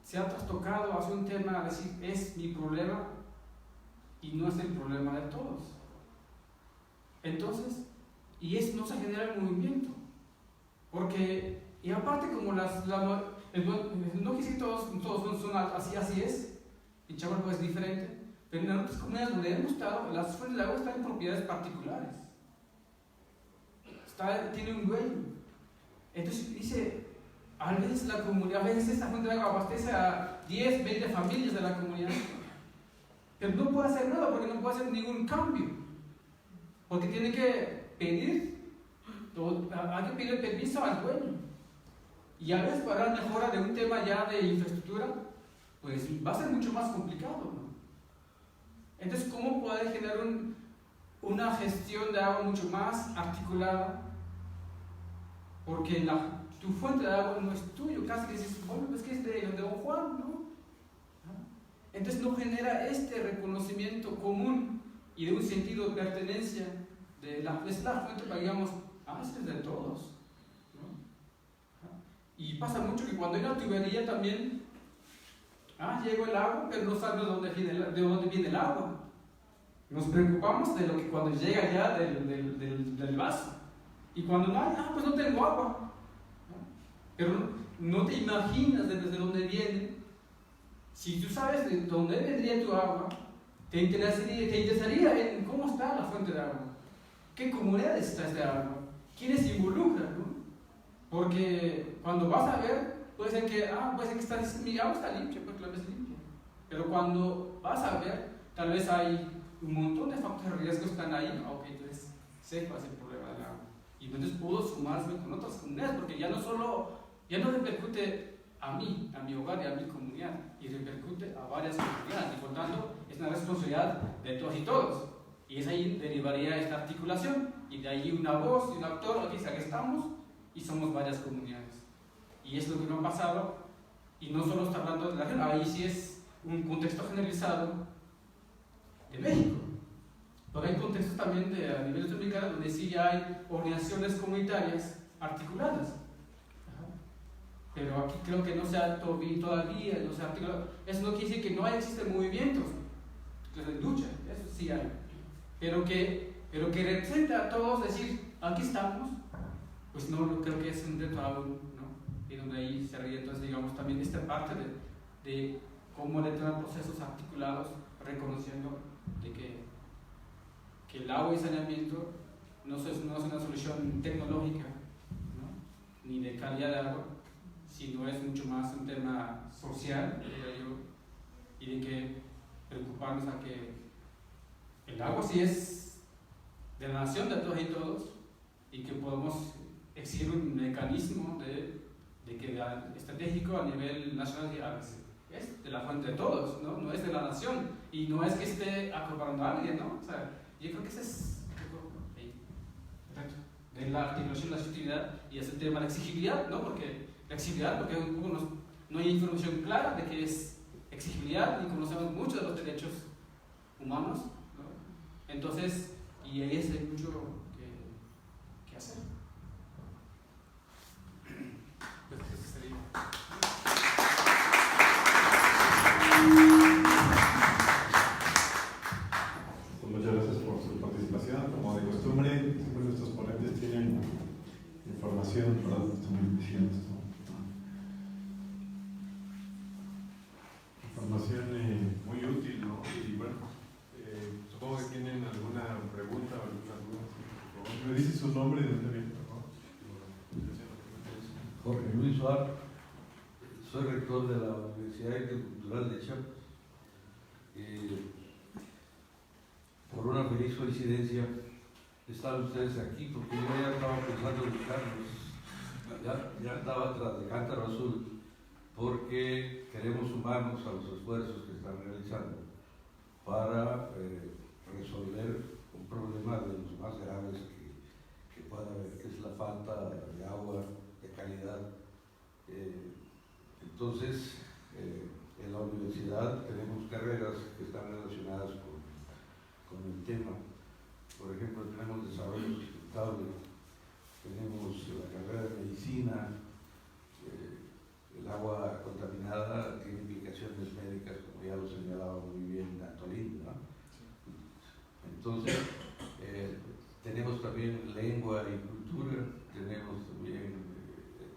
se ha trastocado hacia un tema de decir, es mi problema y no es el problema de todos. Entonces, no se genera el movimiento, porque, y aparte como no que si todos son así es, y Chiapas pues es diferente, pero en otras comunidades donde hemos estado, las fuentes de agua están en propiedades particulares. Tiene un dueño. Entonces dice, a veces esta fuente de agua abastece a 10, 20 familias de la comunidad, pero no puede hacer nada porque no puede hacer ningún cambio, porque tiene que pedir permiso al dueño, y a veces para la mejora de un tema ya de infraestructura, pues va a ser mucho más complicado, ¿no? Entonces, ¿cómo poder generar una gestión de agua mucho más articulada? Porque tu fuente de agua no es tuyo, casi que dices, bueno, es que es de Don Juan, ¿no? Entonces no genera este reconocimiento común y de un sentido de pertenencia es la fuente para, digamos, es de todos, ¿no? Y pasa mucho que cuando hay una tubería también, llegó el agua, pero no sabemos de dónde viene el agua. Nos preocupamos de lo que cuando llega ya del vaso. Y cuando no hay, pues no tengo agua. Pero no te imaginas desde dónde viene. Si tú sabes de dónde vendría tu agua, te interesaría en cómo está la fuente de agua, qué comunidad está esta agua, quiénes se involucran, ¿no? Porque cuando vas a ver, puede ser que mi agua está limpia, porque la ves limpia. Pero cuando vas a ver, tal vez hay un montón de factores de riesgo que están ahí. Ok, entonces sé cuál es el problema del agua. Y entonces puedo sumarse con otras comunidades, porque ya no repercute a mí, a mi hogar y a mi comunidad, y repercute a varias comunidades, y por tanto es una responsabilidad de todos y todos. Y es ahí derivaría esta articulación, y de ahí una voz y un actor, aquí estamos, y somos varias comunidades. Y es lo que me ha pasado, y no solo está hablando de la región, ahí sí es un contexto generalizado de México. Porque hay contextos también a nivel latinoamericano donde sí hay organizaciones comunitarias articuladas. Pero aquí creo que no se ha todavía, no se ha articulado. Eso no quiere decir que no existen movimientos de lucha, eso sí hay. Pero que representa a todos decir, aquí estamos, pues no creo que es un reto aún, ¿no? Y donde ahí se ríe entonces, digamos, también esta parte de cómo detonar procesos articulados, reconociendo de que el agua y saneamiento no es una solución tecnológica, ¿no? Ni de calidad de agua, sino es mucho más un tema social, diría yo, y de que preocuparnos a que el agua sí es de la nación de todos y todos, y que podemos exigir un mecanismo de que estratégico a nivel nacional es de la fuente de todos, no es de la nación, y no es que esté acompañando a alguien, ¿no? O sea, yo creo que ese es de la articulación de la subjetividad, y es el tema de la exigibilidad, ¿no? Porque la exigibilidad, porque no hay información clara de qué es exigibilidad, ni conocemos mucho de los derechos humanos, ¿no? Entonces, y ahí hay mucho que hacer. Muchas gracias por su participación. Como de costumbre, siempre nuestros ponentes tienen información, perdón, estoy muy diciendo esto. Información muy útil, ¿no? Y bueno, supongo que tienen alguna pregunta o alguna duda. ¿Me dice su nombre y de dónde viene, por favor? Jorge Luis Suárez, soy rector de la Universidad Intercultural de Chiapas. Por una feliz coincidencia, están ustedes aquí porque yo ya estaba pensando en buscarlos, ya andaba tras de Cántaro Azul, porque queremos sumarnos a los esfuerzos que están realizando para resolver un problema de los más graves que pueda haber, que es la falta de agua de calidad. Entonces, en la universidad tenemos carreras que están relacionadas con el tema. Por ejemplo, tenemos desarrollo sustentable, tenemos la carrera de medicina, el agua contaminada tiene implicaciones médicas, como ya lo señalaba muy bien Antolín, ¿no? Entonces, tenemos también lengua y cultura, tenemos también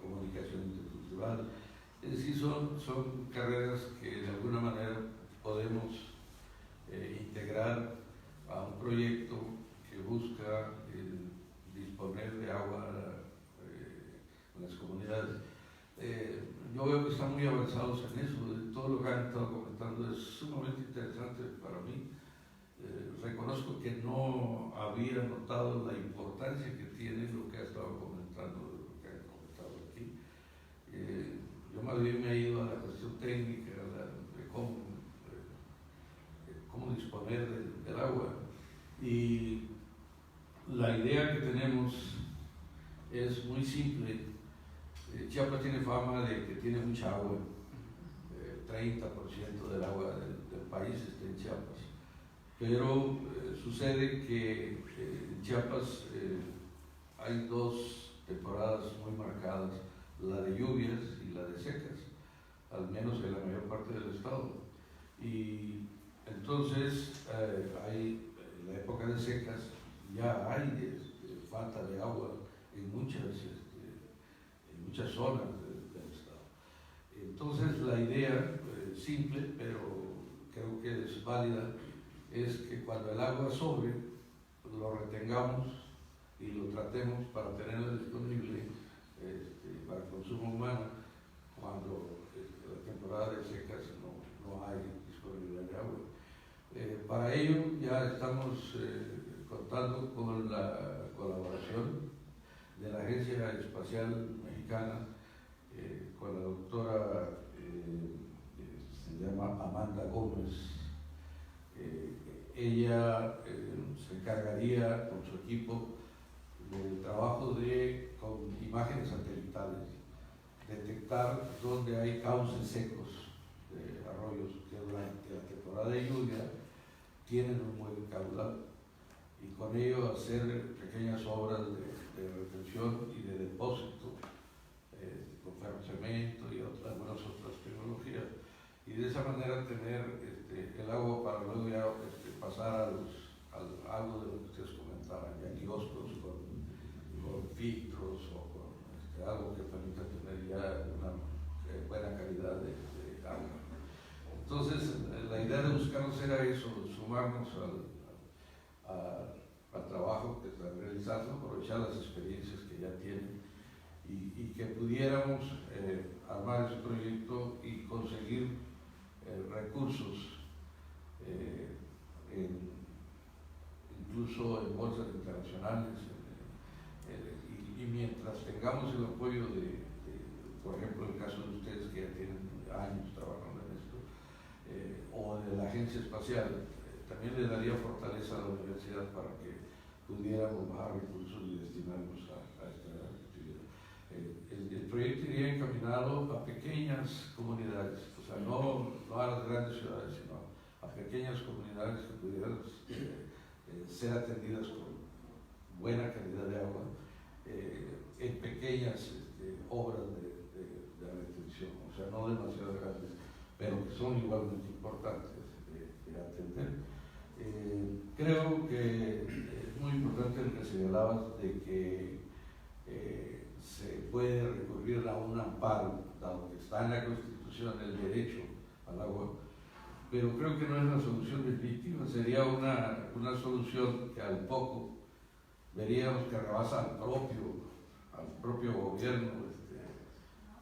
comunicación intercultural. Es decir, son carreras que de alguna manera podemos integrar a un proyecto que busca disponer de agua en las comunidades. Yo veo que están muy avanzados en eso. Todo lo que han estado comentando es sumamente interesante para mí. Reconozco que no había notado la importancia que tiene lo que ha estado comentando, lo que han comentado aquí. Yo más bien me he ido a la cuestión técnica, de cómo disponer del agua. Y la idea que tenemos es muy simple. Chiapas tiene fama de que tiene mucha agua. 30% del agua del país está en Chiapas. Pero sucede que en Chiapas hay dos temporadas muy marcadas, la de lluvias y la de secas. al menos en la mayor parte del estado. Y entonces, en la época de secas, ya hay falta de agua en muchas zonas del estado. Entonces, la idea, simple, pero creo que es válida, es que cuando el agua sobre, pues lo retengamos y lo tratemos para tenerla disponible para consumo humano cuando la temporada de secas no hay disponibilidad de agua. Para ello ya estamos contando con la colaboración de la Agencia Espacial Mexicana, con la doctora, se llama Amanda Gómez. Ella se encargaría con su equipo del trabajo con imágenes satelitales, detectar dónde hay cauces secos de arroyos que durante la temporada de lluvia tienen un buen caudal, y con ello hacer pequeñas obras de retención y de depósito con ferrocemento y algunas otras tecnologías, y de esa manera tener el agua para luego ya pasar al algo de lo que ustedes comentaban, ya kioscos con filtros o con algo que permita tener ya una buena calidad de agua. Entonces, la idea de buscarnos era eso, sumarnos al trabajo que están realizando, aprovechar las experiencias que ya tienen y que pudiéramos armar ese proyecto y conseguir recursos, incluso en bolsas internacionales, y mientras tengamos el apoyo por ejemplo, el caso de ustedes que ya tienen años trabajando en esto, o de la Agencia Espacial, también le daría fortaleza a la universidad para que pudiéramos bajar recursos y destinarlos a esta actividad. El proyecto iría encaminado a pequeñas comunidades, o sea, no a las grandes ciudades, sino a pequeñas comunidades que pudieran ser atendidas con buena calidad de agua, en pequeñas obras de retención, o sea, no demasiado grandes, pero que son igualmente importantes de atender. Creo que es muy importante lo que señalabas de que se puede recurrir a un amparo, dado que está en la Constitución el derecho al agua, pero creo que no es la solución definitiva, sería una solución que al poco veríamos que rebasa al propio gobierno,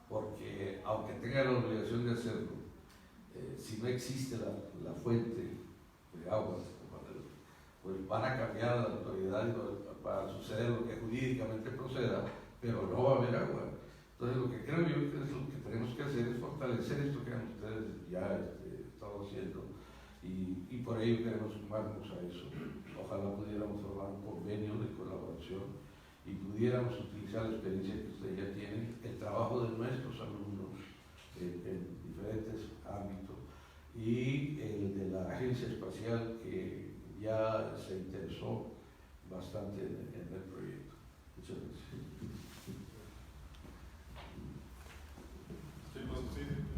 porque aunque tenga la obligación de hacerlo, si no existe la fuente de agua, pues van a cambiar la autoridad para suceder lo que jurídicamente proceda, pero no va a haber agua. Entonces, lo que creo yo que es lo que tenemos que hacer es fortalecer esto que ustedes ya están haciendo, y por ello queremos sumarnos a eso. Ojalá pudiéramos formar un convenio de colaboración y pudiéramos utilizar la experiencia que ustedes ya tienen, el trabajo de nuestros alumnos en diferentes ámbitos, y el de la Agencia Espacial, que ya se interesó bastante en el proyecto. Muchas gracias. Sí.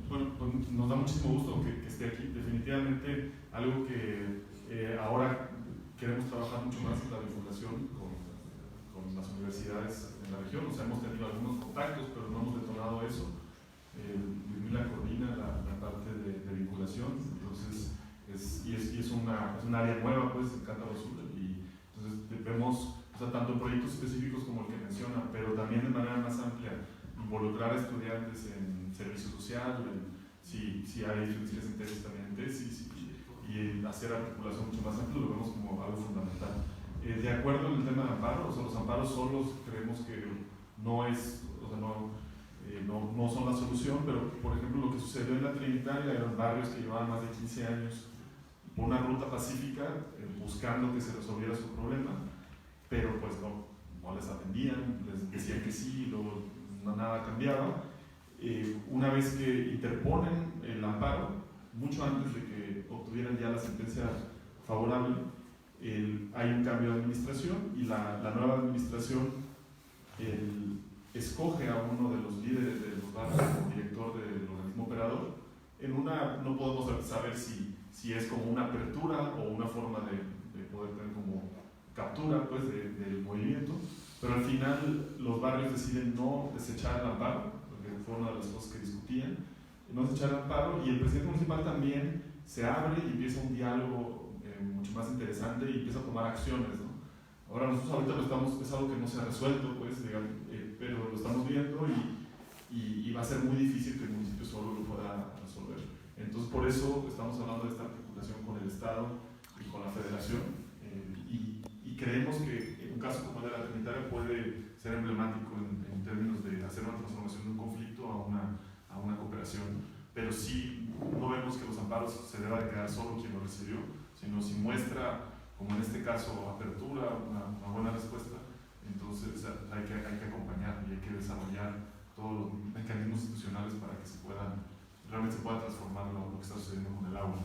Bueno, pues nos da muchísimo gusto que esté aquí. Definitivamente algo que ahora queremos trabajar mucho más es la vinculación con las universidades en la región. O sea, hemos tenido algunos contactos, pero no hemos detonado eso. Ludmila coordina la parte de vinculación, entonces es un área nueva, pues, en Cántaro Sur, y entonces vemos, o sea, tanto proyectos específicos como el que menciona, pero también de manera más amplia involucrar a estudiantes en servicio social, si hay diferencias de interés también en tesis, y hacer articulación mucho más amplia, lo vemos como algo fundamental. De acuerdo en el tema de amparo, o sea, los amparos solos creemos que no es, o sea, no son la solución, pero por ejemplo lo que sucedió en la Trinitaria eran barrios que llevaban más de 15 años por una ruta pacífica buscando que se resolviera su problema, pero pues no les atendían, les decían que sí, luego nada cambiaba. Una vez que interponen el amparo, mucho antes de que obtuvieran ya la sentencia favorable, hay un cambio de administración, y la nueva administración escoge a uno de los líderes de los barrios como director de la mismo operador. En una no podemos saber si es como una apertura o una forma de poder tener como captura pues, del movimiento, pero al final los barrios deciden no desechar el amparo, porque fue una de las cosas que discutían, no desechar el amparo, y el presidente municipal también se abre y empieza un diálogo mucho más interesante y empieza a tomar acciones, ¿no? Ahora nosotros ahorita es algo que no se ha resuelto, pues, digamos, pero lo estamos viendo y va a ser muy difícil que el municipio solo lo pueda resolver. Entonces por eso estamos hablando de esta articulación con el Estado y con la Federación, y creemos que en un caso como el de la Trinitaria puede ser emblemático en términos de hacer una transformación de un conflicto a una cooperación, pero sí no vemos que los amparos se deba de quedar solo quien lo recibió, sino si muestra, como en este caso, apertura, una buena respuesta, entonces hay que acompañar y hay que desarrollar todos los mecanismos institucionales para que realmente se pueda transformar lo que está sucediendo con el agua.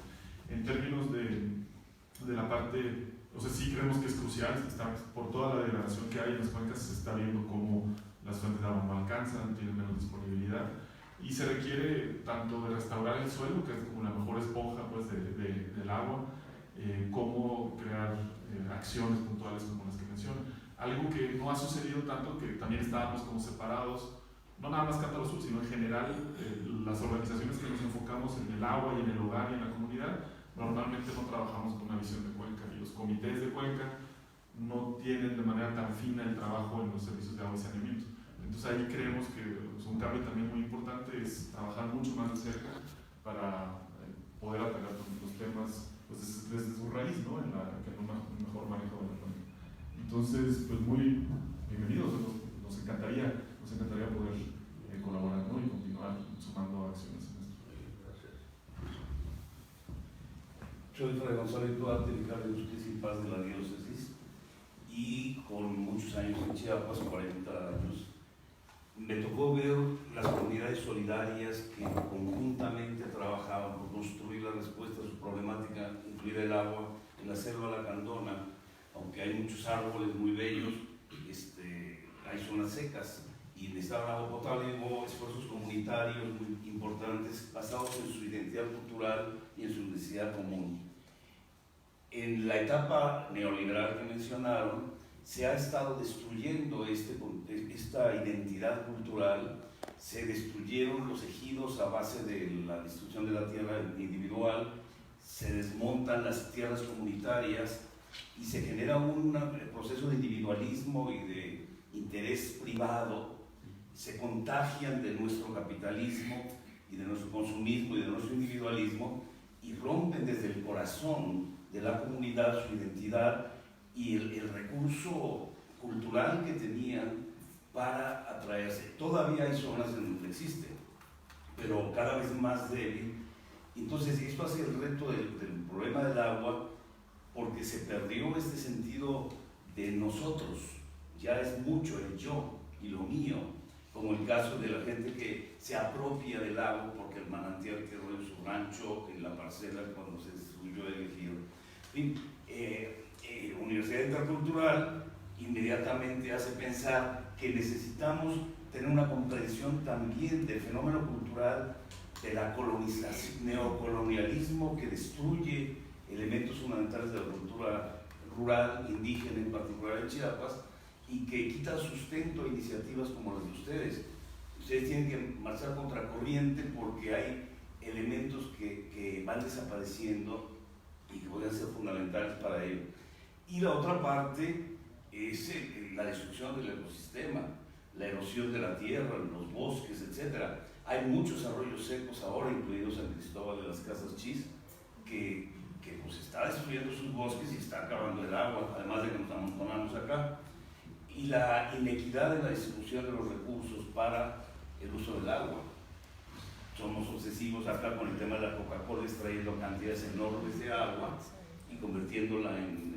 En términos de la parte, o sea, sí creemos que es crucial, por toda la degradación que hay en las cuencas se está viendo cómo las fuentes de agua no alcanzan, tienen menos disponibilidad, y se requiere tanto de restaurar el suelo, que es como la mejor esponja pues, del agua, como crear acciones puntuales como las que mencionan. Algo que no ha sucedido tanto, que también estábamos como separados, no nada más Cántaro Sur, sino en general las organizaciones que nos enfocamos en el agua y en el hogar y en la comunidad, normalmente no trabajamos con una visión de cuenca, y los comités de cuenca no tienen de manera tan fina el trabajo en los servicios de agua y saneamiento. Entonces ahí creemos que un cambio también muy importante es trabajar mucho más de cerca para poder atacar los temas pues, desde su raíz, ¿no? en un mejor manejo de la cuenca. Entonces, pues muy bienvenidos, nos encantaría poder colaborar, ¿no? Y continuar sumando acciones en esto. Gracias. Soy Fray González Duarte, vicario de Justicia y Paz de la Diócesis, y con muchos años en Chiapas, 40 años, me tocó ver las comunidades solidarias que conjuntamente trabajaban por construir la respuesta a su problemática, incluida el agua, en la selva lacandona. Aunque hay muchos árboles muy bellos, hay zonas secas y necesitaban agua potable, y hubo esfuerzos comunitarios muy importantes basados en su identidad cultural y en su necesidad común. En la etapa neoliberal que mencionaron, se ha estado destruyendo esta identidad cultural, se destruyeron los ejidos a base de la destrucción de la tierra individual, se desmontan las tierras comunitarias y se genera un proceso de individualismo y de interés privado, se contagian de nuestro capitalismo y de nuestro consumismo y de nuestro individualismo y rompen desde el corazón de la comunidad su identidad y el recurso cultural que tenían para atraerse. Todavía hay zonas en donde existe, pero cada vez más débil. Entonces esto hace el reto del problema del agua, porque se perdió este sentido de nosotros, ya es mucho el yo y lo mío, como el caso de la gente que se apropia del agua porque el manantial quedó en su rancho, en la parcela cuando se destruyó el ejido. En fin, Universidad Intercultural inmediatamente hace pensar que necesitamos tener una comprensión también del fenómeno cultural, de la colonización, neocolonialismo que destruye elementos fundamentales de la cultura rural, indígena, en particular en Chiapas, y que quita sustento a iniciativas como las de ustedes. Ustedes tienen que marchar contracorriente porque hay elementos que van desapareciendo y que pueden ser fundamentales para ello. Y la otra parte es la destrucción del ecosistema, la erosión de la tierra, los bosques, etc. Hay muchos arroyos secos ahora, incluidos San Cristóbal de las Casas Chis, que pues está destruyendo sus bosques y está acabando el agua, además de que nos amontonamos acá. Y la inequidad en la distribución de los recursos para el uso del agua. Somos obsesivos acá con el tema de la Coca-Cola, extrayendo cantidades enormes de agua y convirtiéndola en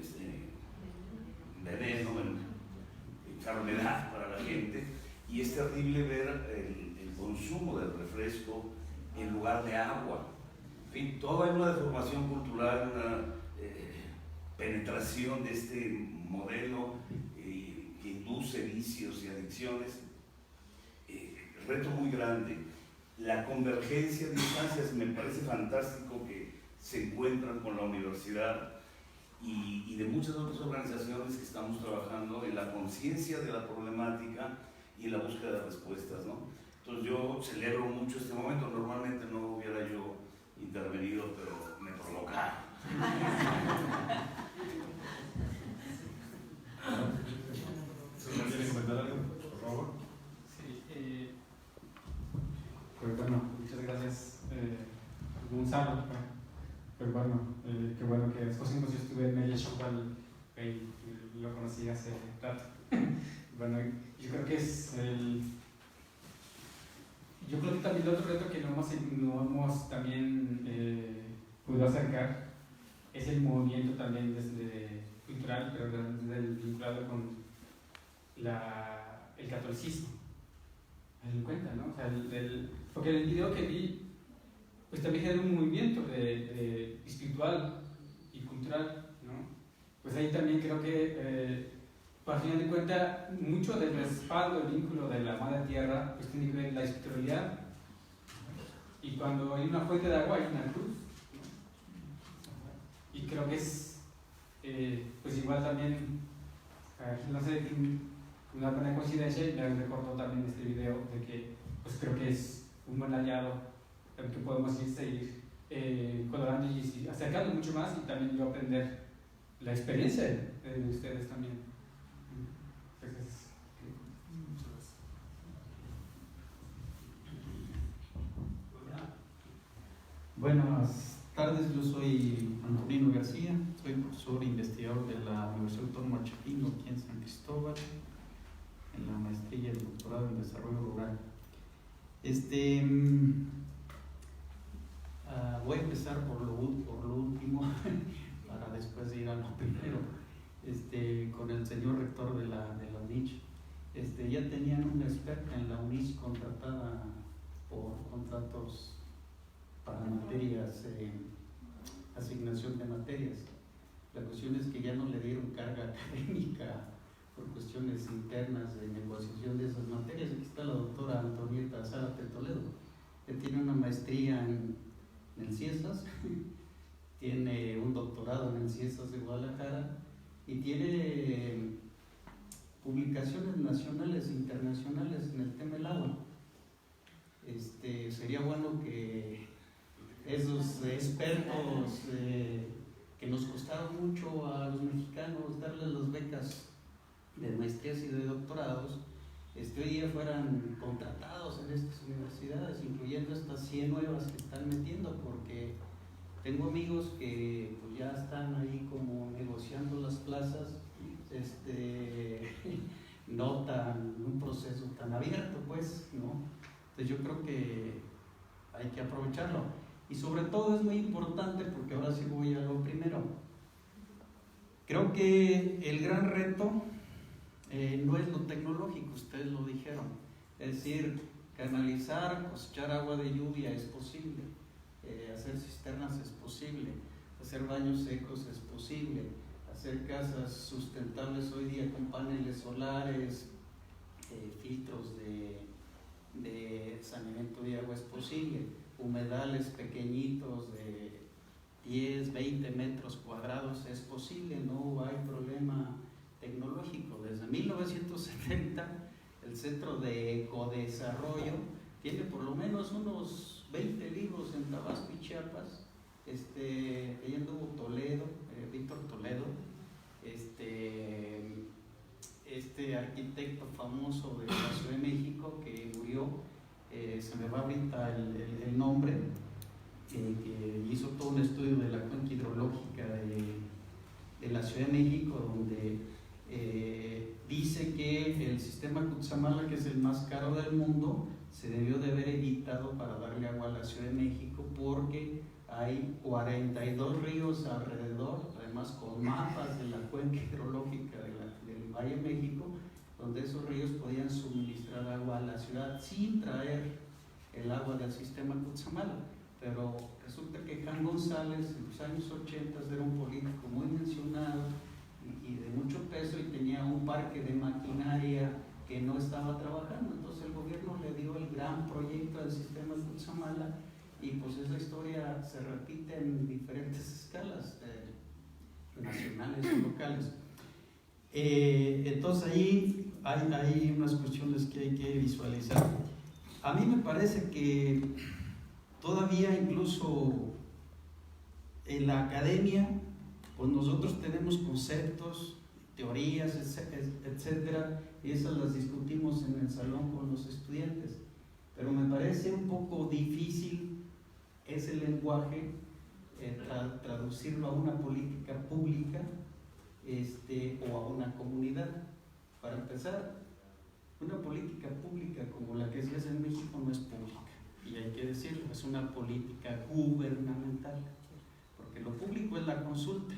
veneno, en enfermedad para la gente. Y es terrible ver el consumo del refresco en lugar de agua. En fin, toda una deformación cultural, una penetración de este modelo que induce vicios y adicciones, reto muy grande. la convergencia de instancias me parece fantástico que se encuentran con la universidad y de muchas otras organizaciones que estamos trabajando en la conciencia de la problemática y en la búsqueda de respuestas, ¿no? Entonces yo celebro mucho este momento. Normalmente no hubiera yo intervenido, pero me provocaron. ¿Quieren comentar algo, por favor? Sí, pues bueno, muchas gracias, Gonzalo. Pues bueno, qué bueno que después yo estuve en el Shopal y lo conocí hace rato. Bueno, yo creo que es el... Yo creo que también el otro reto que no hemos también podido acercar es el movimiento también desde cultural, pero desde el vinculado con el catolicismo. Me doy cuenta, ¿no? O sea, porque en el video que vi, pues también genera un movimiento de espiritual y cultural, ¿no? Pues ahí también creo que, al final de cuentas, mucho del respaldo, el vínculo de la madre tierra, pues tiene que ver la espiritualidad. Y cuando hay una fuente de agua, hay una cruz, ¿no? Y creo que es, pues igual también, no sé, una buena coincidencia, y me recordó también este video de que, pues creo que es un buen aliado que podemos seguir colaborando y acercando mucho más, y también yo aprender la experiencia de ustedes también. Entonces, buenas tardes, yo soy Antonino García, soy profesor e investigador de la Universidad Autónoma de Chapingo, aquí en San Cristóbal, en la maestría y el doctorado en desarrollo rural. Voy a empezar por lo último para después ir a lo primero, con el señor rector de la UNICH. Ya tenían una experta en la UNICH contratada por contratos para materias, asignación de materias. La cuestión es que ya no le dieron carga académica por cuestiones internas de negociación de esas materias. Aquí está la doctora Antonieta Zárate Toledo, que tiene una maestría en CIESAS, tiene un doctorado en el CIESAS de Guadalajara y tiene publicaciones nacionales e internacionales en el tema del agua. Sería bueno que esos expertos que nos costaron mucho a los mexicanos darles las becas de maestrías y de doctorados, hoy día fueran contratados en estas universidades, incluyendo estas 100 nuevas que están metiendo, porque tengo amigos que pues, ya están ahí como negociando las plazas, no tan un proceso tan abierto, pues, ¿no? Entonces yo creo que hay que aprovecharlo, y sobre todo es muy importante, porque ahora sí voy a lo primero. Creo que el gran reto no es lo tecnológico, ustedes lo dijeron, es decir, canalizar, cosechar agua de lluvia es posible, hacer cisternas es posible, hacer baños secos es posible, hacer casas sustentables hoy día con paneles solares, filtros de saneamiento de agua es posible, humedales pequeñitos de 10, 20 metros cuadrados es posible, no hay problema tecnológico. Desde 1970 el Centro de Ecodesarrollo tiene por lo menos unos 20 libros en Tabasco y Chiapas. Ahí anduvo Toledo, Víctor Toledo, este arquitecto famoso de la Ciudad de México que murió, se me va ahorita el nombre, que hizo todo un estudio de la cuenca hidrológica de la Ciudad de México, donde dice que el sistema Cutzamala, que es el más caro del mundo, se debió de haber evitado para darle agua a la Ciudad de México, porque hay 42 ríos alrededor, además con mapas de la cuenca hidrológica del Valle de México, donde esos ríos podían suministrar agua a la ciudad sin traer el agua del sistema Cutzamala. Pero resulta que Jan González en los años 80 era un político muy mencionado y de mucho peso, y tenía un parque de maquinaria que no estaba trabajando. Entonces el gobierno le dio el gran proyecto del sistema de Cutzamala y pues esa historia se repite en diferentes escalas, nacionales y locales. Entonces ahí hay unas cuestiones que hay que visualizar. A mí me parece que todavía incluso en la academia, pues nosotros tenemos conceptos, teorías, etcétera, y esas las discutimos en el salón con los estudiantes, pero me parece un poco difícil ese lenguaje, traducirlo a una política pública o a una comunidad. Para empezar, una política pública como la que se hace en México no es pública, y hay que decirlo, es una política gubernamental, porque lo público es la consulta,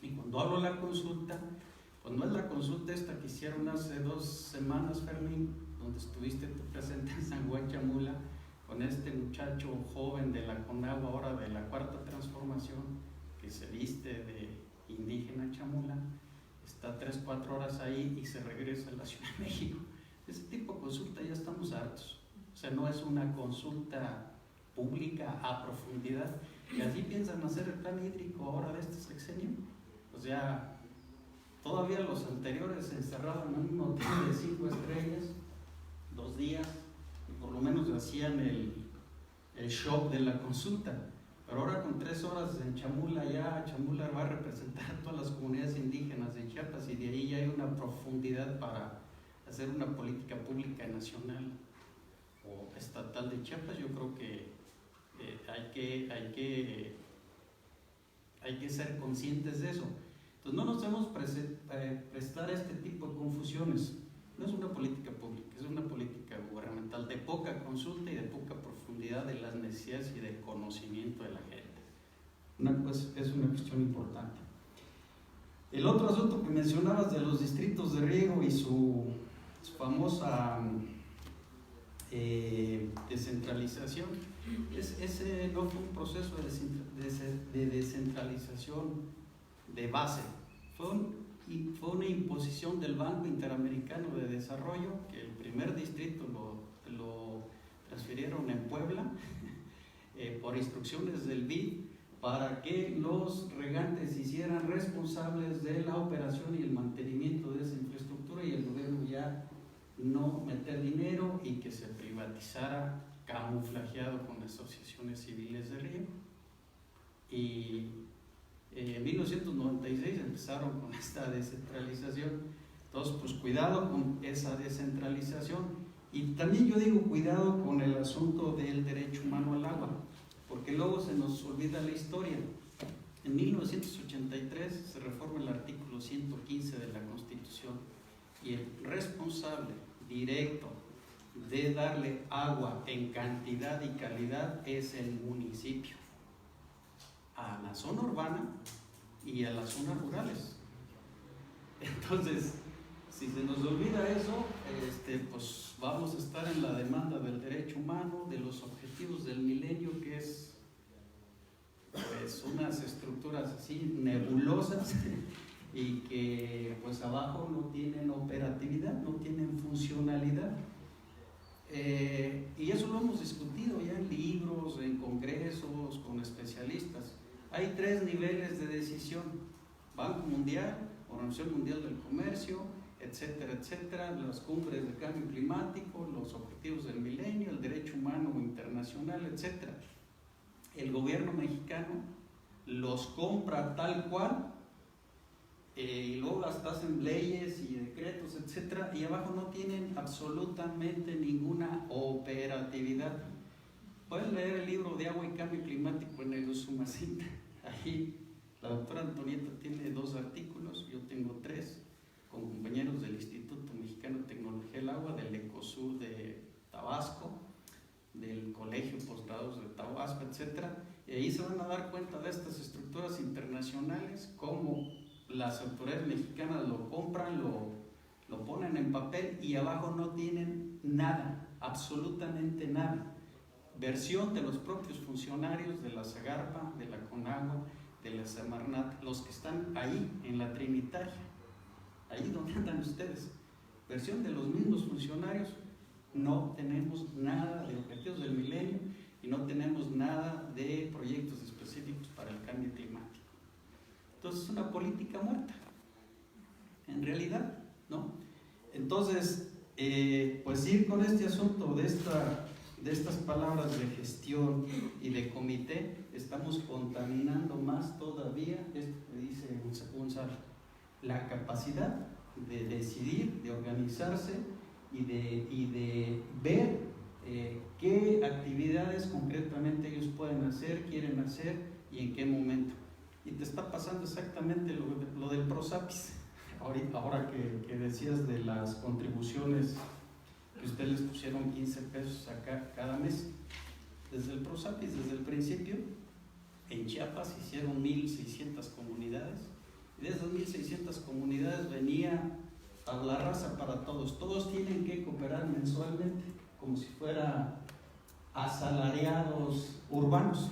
y cuando hablo de la consulta, pues no es la consulta esta que hicieron hace 2 semanas, Fermín, donde estuviste tú presente en San Juan Chamula, con este muchacho joven de la CONAGUA, ahora de la Cuarta Transformación, que se viste de indígena chamula, está 3-4 horas ahí y se regresa a la Ciudad de México. Ese tipo de consulta ya estamos hartos. O sea, no es una consulta pública a profundidad. Y así piensan hacer el plan hídrico ahora de este sexenio. O sea, todavía los anteriores se encerraban en un hotel de 5 estrellas, 2 días, y por lo menos hacían el shock de la consulta. Pero ahora con 3 horas en Chamula, ya Chamula va a representar a todas las comunidades indígenas de Chiapas, y de ahí ya hay una profundidad para hacer una política pública nacional o estatal de Chiapas. Yo creo que hay que ser conscientes de eso. Entonces no nos debemos prestar a este tipo de confusiones. No es una política pública, es una política gubernamental de poca consulta y de poca profundidad de las necesidades y del conocimiento de la gente. Es una cuestión importante. El otro asunto que mencionabas de los distritos de riego y su famosa descentralización, ese no fue un proceso de descentralización de base, fue una imposición del Banco Interamericano de Desarrollo, que el primer distrito lo transfirieron en Puebla por instrucciones del BID, para que los regantes se hicieran responsables de la operación y el mantenimiento de esa infraestructura, y el gobierno ya no meter dinero y que se privatizara camuflajeado con asociaciones civiles de riego. Y en 1996 empezaron con esta descentralización. Entonces, pues cuidado con esa descentralización. Y también yo digo cuidado con el asunto del derecho humano al agua, porque luego se nos olvida la historia. En 1983 se reforma el artículo 115 de la Constitución, y el responsable directo de darle agua en cantidad y calidad es el municipio, a la zona urbana y a las zonas rurales. Entonces, si se nos olvida eso, pues vamos a estar en la demanda del derecho humano, de los objetivos del milenio, que es pues unas estructuras así nebulosas y que pues abajo no tienen operatividad, no tienen funcionalidad. Y eso lo hemos discutido ya en libros, en congresos, con especialistas. Hay 3 niveles de decisión: Banco Mundial, Organización Mundial del Comercio, etcétera, etcétera, las cumbres de cambio climático, los objetivos del milenio, el derecho humano internacional, etcétera. El gobierno mexicano los compra tal cual, y luego hasta hacen leyes y decretos, etcétera, y abajo no tienen absolutamente ninguna operatividad. Pueden leer el libro de Agua y Cambio Climático en el Usumacinta. Ahí la doctora Antonieta tiene 2 artículos, yo tengo 3, con compañeros del Instituto Mexicano de Tecnología del Agua, del Ecosur de Tabasco, del Colegio Postgraduados de Tabasco, etcétera. Y ahí se van a dar cuenta de estas estructuras internacionales, cómo las autoridades mexicanas lo compran, lo ponen en papel, y abajo no tienen nada, absolutamente nada. Versión de los propios funcionarios de la Zagarpa, de la CONAGUA, de la Semarnat, los que están ahí en la Trinitaria, ahí donde andan ustedes. versión de los mismos funcionarios, no tenemos nada de objetivos del milenio y no tenemos nada de proyectos específicos para el cambio climático. Entonces es una política muerta, en realidad, ¿no? Entonces, pues ir con este asunto de estas palabras de gestión y de comité, estamos contaminando más todavía, esto que dice Gonzalo, la capacidad de decidir, de organizarse y de ver qué actividades concretamente ellos pueden hacer, quieren hacer y en qué momento. Y te está pasando exactamente lo del PROSAPIS. Ahora que decías de las contribuciones que ustedes les pusieron 15 pesos acá cada mes, desde el PROSAPIS, desde el principio, en Chiapas hicieron 1.600 comunidades, y de esas 1.600 comunidades venía a la raza para todos tienen que cooperar mensualmente, como si fuera asalariados urbanos,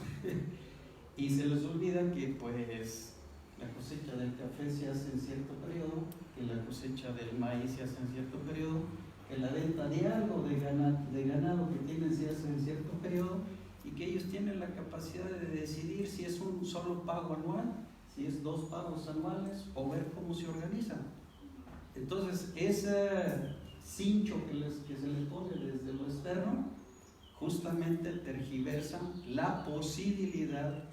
y se les olvida que pues la cosecha del café se hace en cierto periodo, que la cosecha del maíz se hace en cierto periodo, que la venta de algo de ganado que tienen se hace en cierto periodo, y que ellos tienen la capacidad de decidir si es un solo pago anual, si es 2 pagos anuales, o ver cómo se organizan. Entonces, ese cincho que se les pone desde lo externo, justamente tergiversa la posibilidad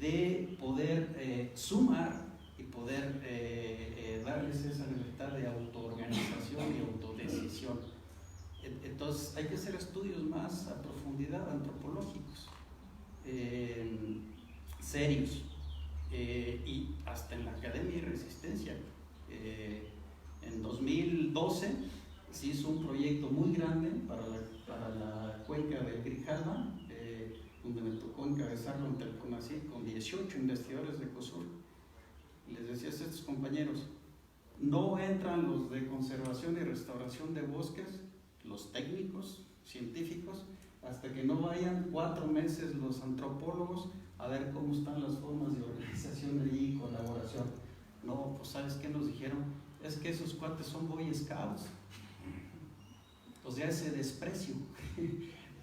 de poder sumar y poder darles esa libertad de autoorganización y autodecisión. Entonces hay que hacer estudios más a profundidad, antropológicos, serios, y hasta en la Academia y Resistencia. En 2012 se hizo un proyecto muy grande para la cuenca de Grijalva, donde me tocó encabezarlo ante el CONACYT con 18 investigadores de COSUR. Les decía a estos compañeros, no entran los de conservación y restauración de bosques, los técnicos, científicos, hasta que no vayan 4 meses los antropólogos a ver cómo están las formas de organización allí y colaboración. No, pues ¿sabes qué nos dijeron? Es que esos cuates son Boy Scouts. O sea, ese desprecio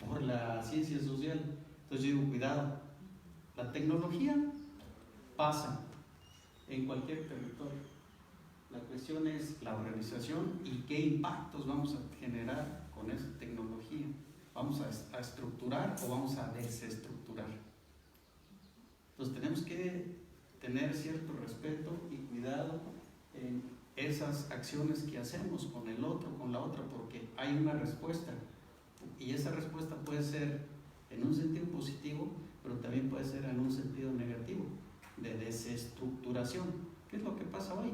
por la ciencia social. Entonces yo digo, cuidado, la tecnología pasa en cualquier territorio. La cuestión es la organización y qué impactos vamos a generar con esa tecnología. ¿Vamos a estructurar o vamos a desestructurar? Entonces tenemos que tener cierto respeto y cuidado en esas acciones que hacemos con el otro, con la otra, porque hay una respuesta, y esa respuesta puede ser en un sentido positivo, pero también puede ser en un sentido negativo, de desestructuración. ¿Qué es lo que pasa hoy?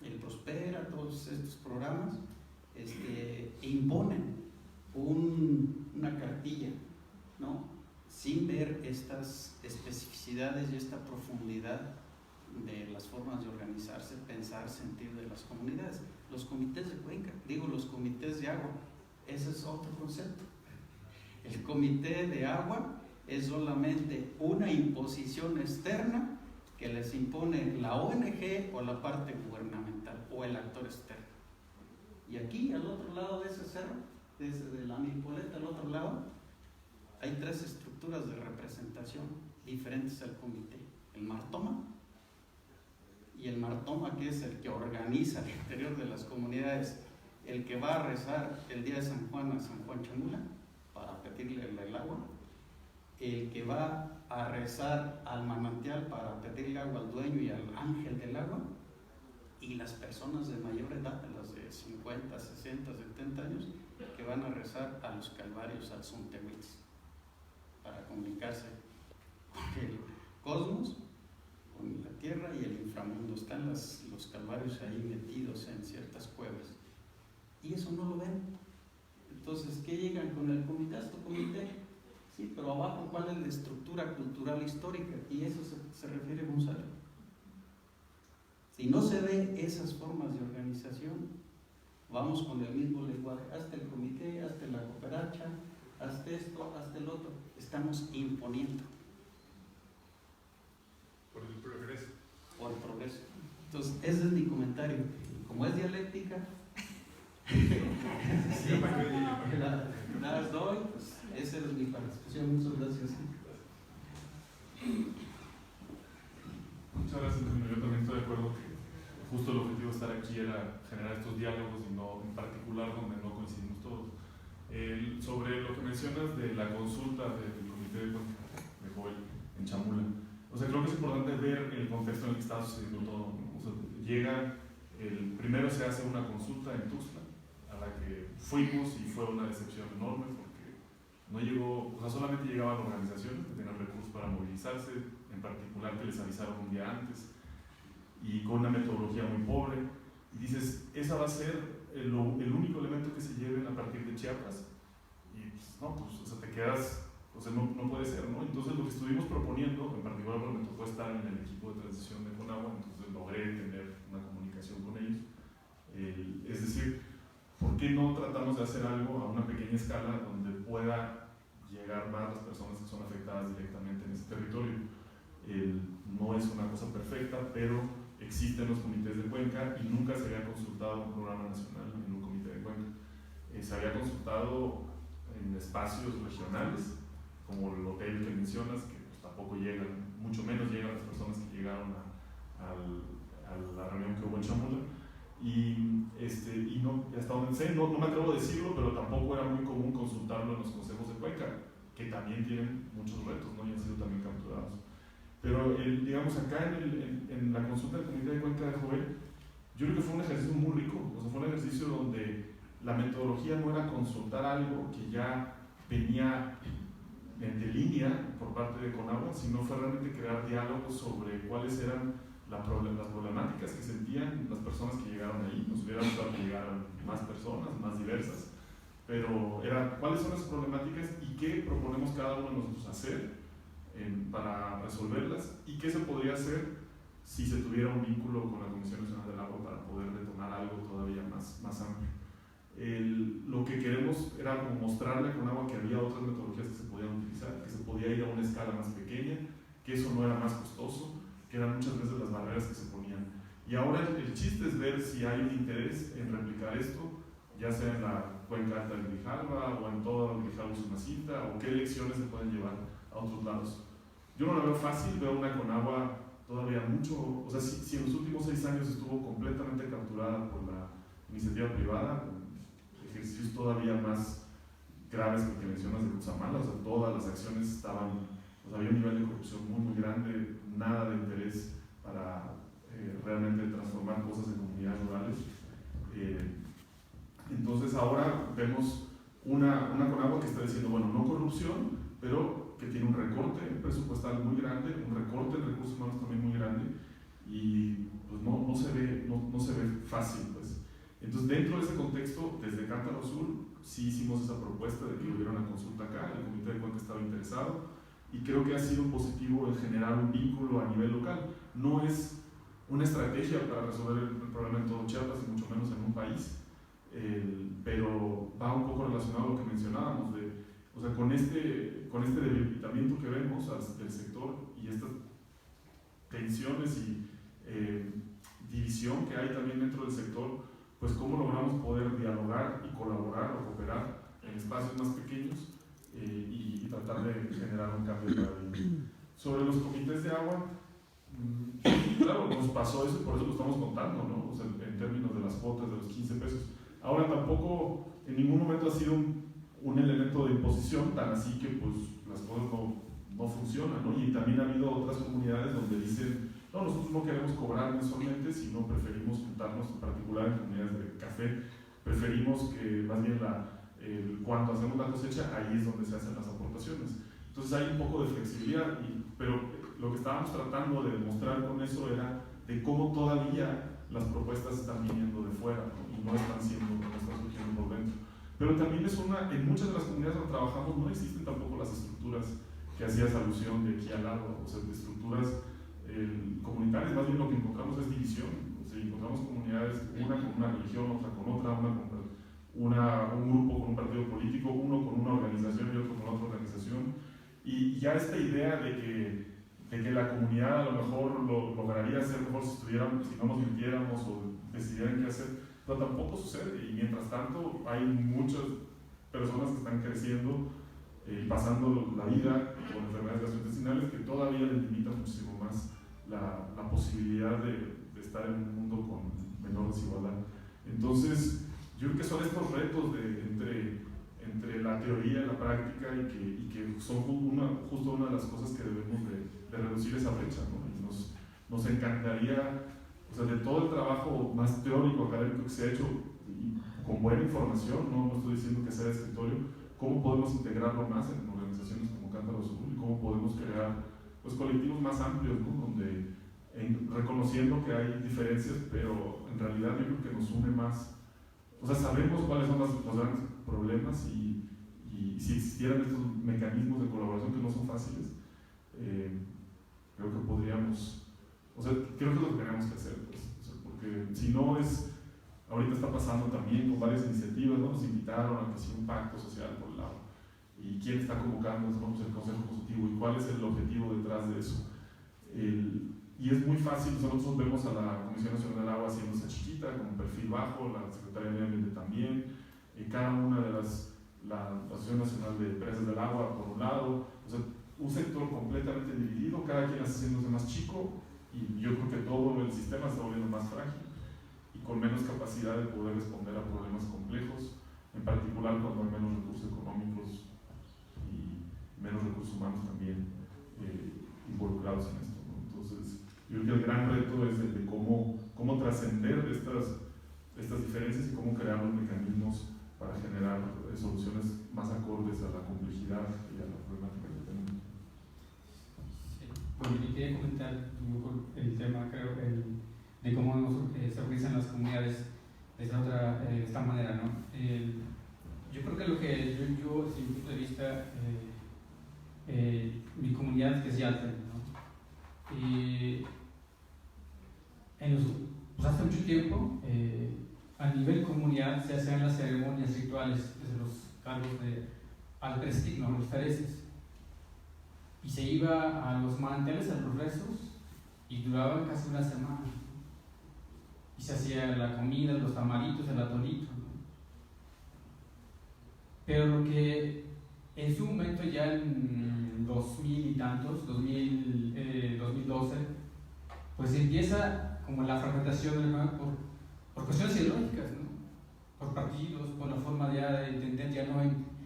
El Prospera, todos estos programas imponen una cartilla, ¿no? Sin ver estas especificidades y esta profundidad de las formas de organizarse, pensar, sentir de las comunidades. Los comités de cuenca, los comités de agua, ese es otro concepto. El comité de agua es solamente una imposición externa que les impone la ONG o la parte gubernamental o el actor externo. Y aquí, al otro lado de ese cerro, desde la Milpoleta al otro lado, hay 3 estructuras de representación diferentes al comité. El Martoma, y el Martoma, que es el que organiza el interior de las comunidades, el que va a rezar el día de San Juan a San Juan Chamula para pedirle el agua, el que va a rezar al manantial para pedirle agua al dueño y al ángel del agua, y las personas de mayor edad, las de 50, 60, 70 años, que van a rezar a los calvarios al Suntehuitz para comunicarse con el cosmos, con la tierra y el inframundo. Están los calvarios ahí metidos en ciertas cuevas, y eso no lo ven. Entonces, ¿qué llegan con el comité? ¿Este comité? Sí, pero abajo, ¿cuál es la estructura cultural histórica? Y eso se refiere Gonzalo. Si no se ve esas formas de organización, vamos con el mismo lenguaje. Hasta el comité, hasta la cooperacha, hasta esto, hasta el otro. Estamos imponiendo. Por el progreso. Por el progreso. Entonces, ese es mi comentario. Como es dialéctica, sí, que las doy, pues esa es mi participación. Muchas gracias. Muchas gracias, Luis. Yo también estoy de acuerdo que justo el objetivo de estar aquí era generar estos diálogos y no en particular donde no coincidimos todos. Sobre lo que mencionas de la consulta del comité de Joel en Chamula, o sea, creo que es importante ver el contexto en el que está sucediendo todo, ¿no? O sea, primero se hace una consulta en Tuxtla, a la que fuimos y fue una decepción enorme porque no llegó, o sea, solamente llegaban organizaciones que tenían recursos para movilizarse, en particular que les avisaron un día antes, y con una metodología muy pobre, y dices, esa va a ser el único elemento que se lleven a partir de Chiapas, y pues no, pues, o sea, te quedas, o sea, no puede ser, ¿no? Entonces lo que estuvimos proponiendo, en particular porque me tocó estar en el equipo de transición de Conagua, entonces logré tener una comunicación con ellos, es decir, ¿por qué no tratamos de hacer algo a una pequeña escala donde pueda llegar más las personas que son afectadas directamente en ese territorio? No es una cosa perfecta, pero existen los comités de Cuenca y nunca se había consultado un programa nacional en un comité de Cuenca. Se había consultado en espacios regionales, como el hotel que mencionas, que pues, tampoco llegan, mucho menos llegan las personas que llegaron a la reunión que hubo en Chamula. Y no, hasta donde sé, no me atrevo a decirlo, pero tampoco era muy común consultarlo en los consejos de Cuenca, que también tienen muchos retos, ¿no? Y han sido también capturados. Pero digamos acá en la consulta del comité de Cuenca de Joel, yo creo que fue un ejercicio muy rico, o sea, fue un ejercicio donde la metodología no era consultar algo que ya venía de línea por parte de Conagua, sino fue realmente crear diálogos sobre cuáles eran las problemáticas que sentían las personas que llegaron ahí. Nos hubiera gustado que llegaran más personas, más diversas, pero era cuáles son las problemáticas y qué proponemos cada uno de nosotros hacer para resolverlas y qué se podría hacer si se tuviera un vínculo con la Comisión Nacional del Agua para poder detonar algo todavía más amplio. Lo que queremos era como mostrarle a Conagua que había otras metodologías que se podían utilizar, que se podía ir a una escala más pequeña, que eso no era más costoso, que eran muchas veces las barreras que se ponían. Y ahora el chiste es ver si hay un interés en replicar esto, ya sea en la Cuenca Alta de Grijalva o en toda Grijalva Usumacinta, o qué lecciones se pueden llevar a otros lados. Yo no la veo fácil, veo una Conagua todavía mucho, o sea, si en los últimos 6 años estuvo completamente capturada por la iniciativa privada, ejercicios todavía más graves que mencionas de Cutzamala, o sea, todas las acciones estaban, o sea, había un nivel de corrupción muy grande, nada de interés para realmente transformar cosas en comunidades rurales. Entonces ahora vemos una Conagua que está diciendo, bueno, no corrupción, pero que tiene un recorte presupuestal muy grande, un recorte de recursos humanos también muy grande, y pues no se ve fácil, pues. Entonces, dentro de ese contexto, desde Cántaro Azul, sí hicimos esa propuesta de que hubiera una consulta acá, el Comité de Cuenca estaba interesado, y creo que ha sido positivo en generar un vínculo a nivel local. No es una estrategia para resolver el problema en todo Chiapas, y mucho menos en un país, pero va un poco relacionado a lo que mencionábamos, o sea, con este debilitamiento que vemos del sector y estas tensiones y división que hay también dentro del sector, pues cómo logramos poder dialogar y colaborar o cooperar en espacios más pequeños y tratar de generar un cambio de paradigma. Sobre los comités de agua, claro, nos pasó eso y por eso lo estamos contando, ¿no? O sea, en términos de las cuotas de los 15 pesos. Ahora tampoco en ningún momento ha sido un elemento de imposición, tan así que pues las cosas no funcionan, ¿no? Y también ha habido otras comunidades donde dicen, no, nosotros no queremos cobrar mensualmente, sino preferimos juntarnos, en particular en comunidades de café, preferimos que más bien cuando hacemos la cosecha, ahí es donde se hacen las aportaciones. Entonces hay un poco de flexibilidad, pero lo que estábamos tratando de demostrar con eso era de cómo todavía las propuestas están viniendo de fuera, ¿no? Y no están surgiendo por dentro. Pero también en muchas de las comunidades donde trabajamos no existen tampoco las estructuras que hacías alusión de aquí al lado, o sea, de estructuras comunitarias. Más bien lo que encontramos es división, o sea, encontramos comunidades, una con una religión, otra con otra, un grupo con un partido político, uno con una organización y otro con otra organización, y ya esta idea de que la comunidad a lo mejor lo lograría hacer mejor si no nos mintiéramos o decidieran qué hacer, pero tampoco sucede. Y mientras tanto, hay muchas personas que están creciendo y pasando la vida con enfermedades gastrointestinales que todavía les limitan muchísimo más la posibilidad de estar en un mundo con menor desigualdad. Entonces, yo creo que son estos retos entre la teoría y la práctica y que son justo una de las cosas que debemos de reducir esa brecha, ¿no? Y nos encantaría, o sea, de todo el trabajo más teórico, académico que se ha hecho, y con buena información, no estoy diciendo que sea de escritorio, cómo podemos integrarlo más en organizaciones como Cántaro Azul y cómo podemos crear pues, colectivos más amplios, ¿no? Donde reconociendo que hay diferencias, pero en realidad yo creo que nos une más. O sea, sabemos cuáles son los grandes problemas y si existieran estos mecanismos de colaboración que no son fáciles, creo que podríamos, o sea, creo que es lo que tenemos que hacer, pues, o sea, porque si no es, ahorita está pasando también con varias iniciativas, ¿no? Nos invitaron a que sea un pacto social por el agua. ¿Y quién está convocando? ¿No? Pues el Consejo Consultivo. ¿Y cuál es el objetivo detrás de eso? Y es muy fácil, nosotros vemos a la Comisión Nacional del Agua haciéndose chiquita, con un perfil bajo, la Secretaría de Medio Ambiente también, cada una de la Asociación Nacional de Empresas del Agua por un lado, o sea, un sector completamente dividido, cada quien haciéndose más chico, y yo creo que todo el sistema está volviendo más frágil y con menos capacidad de poder responder a problemas complejos, en particular cuando hay menos recursos económicos y menos recursos humanos también involucrados en esto, ¿no? Entonces, yo creo que el gran reto es el de cómo trascender estas diferencias y cómo crear los mecanismos para generar soluciones más acordes a la complejidad y a la problemática que tenemos. Sí. Bueno, y quería comentar el tema, creo, de cómo se organizan las comunidades de esta manera, ¿no? Yo creo que lo que yo desde mi punto de vista, mi comunidad que es Yalten, ¿no? Y pues hace mucho tiempo, a nivel comunidad se hacían las ceremonias rituales desde los cargos de alprestig, ¿no? Los fereces. Y se iba a los manantiales, a los rezos, y duraban casi una semana. Y se hacía la comida, los tamaritos, el atolito, ¿no? Pero lo que en su momento, ya en 2000 y tantos, 2012, pues empieza como la fragmentación del mar por cuestiones ideológicas, ¿no? Por partidos, por la forma de entender, ya no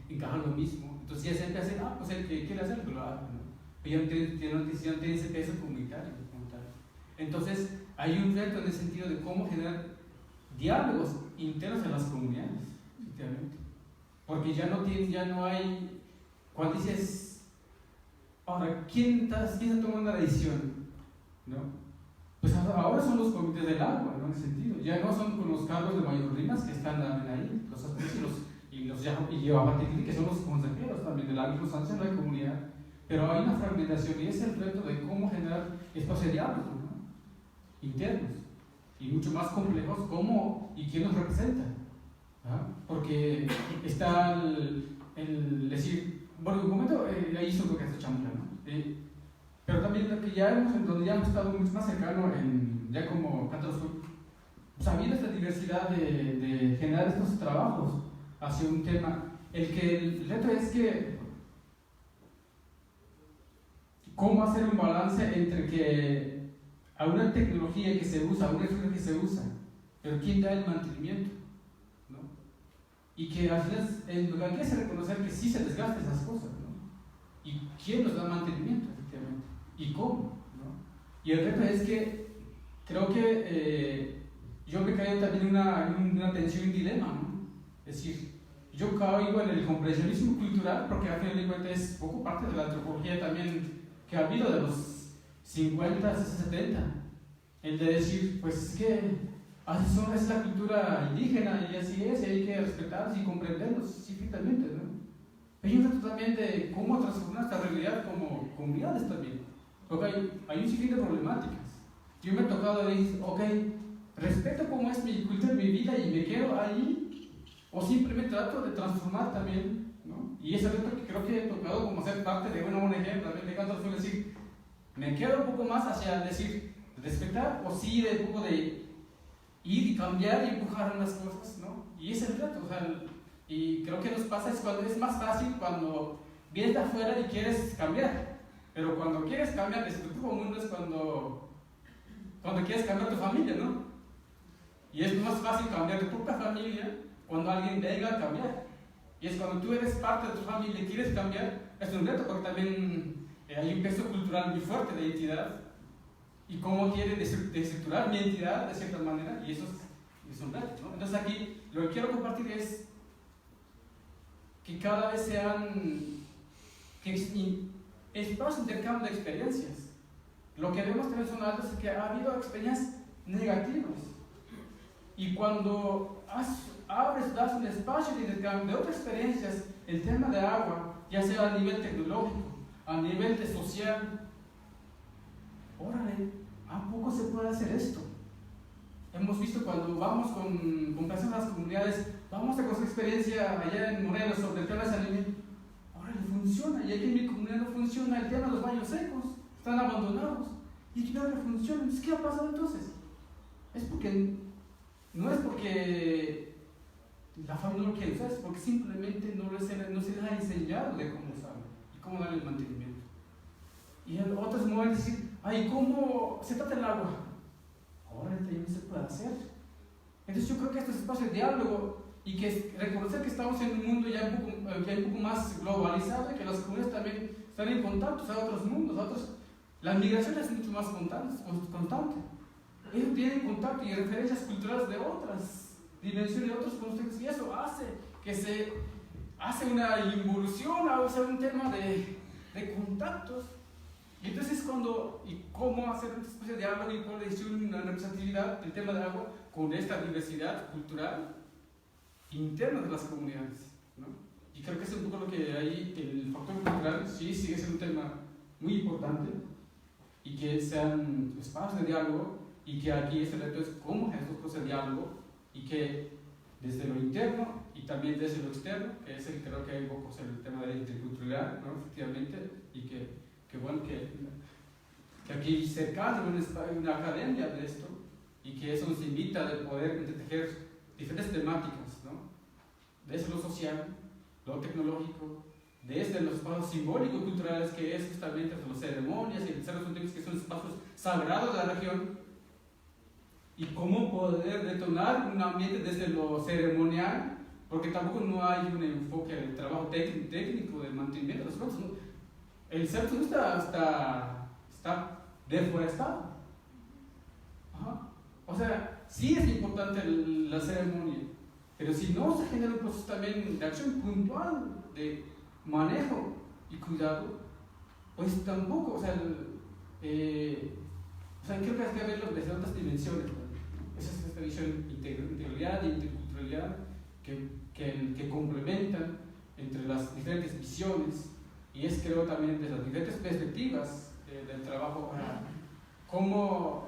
encaja lo mismo. Entonces ya se empieza pues el que quiere hacerlo, lo haga, ¿no? Pero ya no tiene ese peso comunitario como tal. Entonces hay un reto en el sentido de cómo generar diálogos internos en las comunidades, efectivamente. Porque ya no hay, cuando dices, ahora, ¿quién está tomando la decisión? ¿No? Pues ahora son los comités del agua, ¿no? En ese sentido. Ya no son con los cargos de mayorrimas que están también ahí, los aspectos y Yoabatikli, que son los consejeros también del agua, los ancianos de la comunidad. Pero hay una fragmentación y es el reto de cómo generar espacios de diálogo, ¿no? Internos y mucho más complejos, cómo y quién nos representa. ¿Ah? Porque está el decir, bueno, en un momento ahí hizo lo que hace Chamula, ¿no? Pero también lo que donde ya hemos estado mucho más cercano, ya como Cántaro Azul, pues habiendo esta diversidad de generar estos trabajos hacia un tema. El reto es que cómo hacer un balance entre que a una tecnología que se usa, a una estructura que se usa, pero quién da el mantenimiento, ¿no? Y que al final lo que hay que hacer es reconocer que sí se desgastan esas cosas, ¿no? Y quién nos da mantenimiento, efectivamente, y cómo, ¿no? Y el reto es que creo que yo me caigo también en una tensión y un dilema, ¿no? Es decir, yo caigo en el comprensionismo cultural porque al final de cuentas es poco parte de la antropología también que ha habido de los 50 a 70, el de decir, pues es que así es la cultura indígena y así es, y hay que respetarlos y comprenderlos cíclicamente, ¿no? Hay un reto también de cómo transformar esta realidad como comunidades también, porque hay un sinfín de problemáticas. Yo me he tocado decir, ok, respeto cómo es mi cultura, mi vida y me quedo ahí, o simplemente trato de transformar también, ¿no? Y ese reto que creo que he tocado como ser parte de una ONG también de Cántaro Azul, decir, me quedo un poco más hacia decir, respetar o sí de un poco de ir y cambiar y empujar las cosas, ¿no? Y ese es el reto, o sea, y creo que nos pasa es más fácil cuando vienes de afuera y quieres cambiar, pero cuando quieres cambiar desde tu propio mundo es cuando quieres cambiar tu familia, ¿no? Y es más fácil cambiar tu propia familia cuando alguien venga a cambiar. Y es cuando tú eres parte de tu familia y quieres cambiar, es un reto porque también hay un peso cultural muy fuerte de identidad y cómo quiere desestructurar mi identidad de cierta manera, y eso es un reto, ¿no? Entonces aquí lo que quiero compartir es que cada vez sean espacios de intercambio de experiencias. Lo que vemos también son altos es que ha habido experiencias negativas, y cuando das un espacio de intercambio de otras experiencias, el tema de agua, ya sea a nivel tecnológico, a nivel de social, órale, ¿a poco se puede hacer esto? Hemos visto cuando vamos con personas de las comunidades, vamos a con su experiencia allá en Morelos sobre el tema de saneamiento, órale, funciona, y aquí en mi comunidad no funciona el tema de los baños secos, están abandonados, y aquí no funciona. Entonces, ¿qué ha pasado entonces? No es porque la familia no lo quiere usar, es porque simplemente no se les ha enseñado de cómo usarlo y cómo darle el mantenimiento. Y en otros momentos decir, ay, ¿cómo se trata el agua? Ahora también se puede hacer. Entonces yo creo que estos espacios de diálogo y que reconocer que estamos en un mundo ya un poco más globalizado y que las comunidades también están en contacto a otros mundos, la migración es mucho más constante. Ellos tienen contacto y referencias culturales de otras dimensiones, de otros contextos, y eso hace una involución, hace un tema de contactos. Y entonces cómo hacer una especie de diálogo y cómo decir una representatividad del tema de agua con esta diversidad cultural interna de las comunidades, ¿no? Y creo que es un poco lo que hay, el factor cultural sí sigue siendo un tema muy importante, y que sean espacios de diálogo, y que aquí este reto es cómo generar estos procesos de diálogo, y que desde lo interno y también desde lo externo, que es creo que hay un poco el tema de la interculturalidad, ¿no? Efectivamente, y que bueno, que aquí cercano una academia de esto, y que eso nos invita a poder entretejer diferentes temáticas, ¿no? Desde lo social, lo tecnológico, desde los espacios simbólicos culturales, que es justamente las ceremonias y los antiguos, que son espacios sagrados de la región, y cómo poder detonar un ambiente desde lo ceremonial, porque tampoco no hay un enfoque del trabajo técnico del mantenimiento de las cosas, ¿no? El cerro no está deforestado. Ajá. O sea, sí es importante la ceremonia, pero si no se genera un proceso también de acción puntual, de manejo y cuidado, pues tampoco, creo que hay que verlo desde otras dimensiones, ¿no? Esa es esta visión integralidad e interculturalidad que complementan entre las diferentes visiones, y es, creo, también de las diferentes perspectivas del trabajo, cómo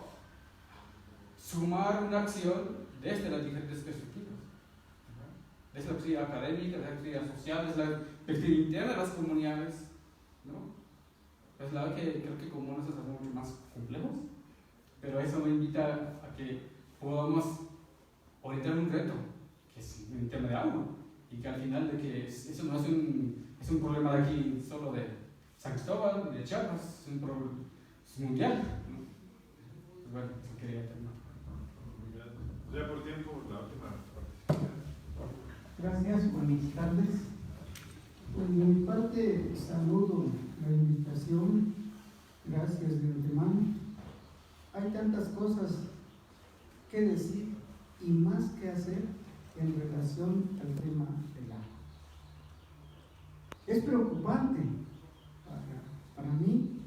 sumar una acción desde las diferentes perspectivas, ¿verdad? Desde la perspectiva académica, desde la perspectiva social, desde la perspectiva interna de las comunidades, ¿no? Es la que creo que como nosotros somos mucho más complejos, pero eso me invita a que podamos orientar un reto, que es un tema de agua, y que al final de que eso no es un problema de aquí solo de San Cristóbal, de Chiapas, es mundial, ¿no? Pues bueno, eso quería terminar. Ya por tiempo, la última participación. Gracias, buenas tardes. Pues de mi parte saludo la invitación, gracias de antemano. Hay tantas cosas que decir y más que hacer en relación al tema del agua. Es preocupante para mí.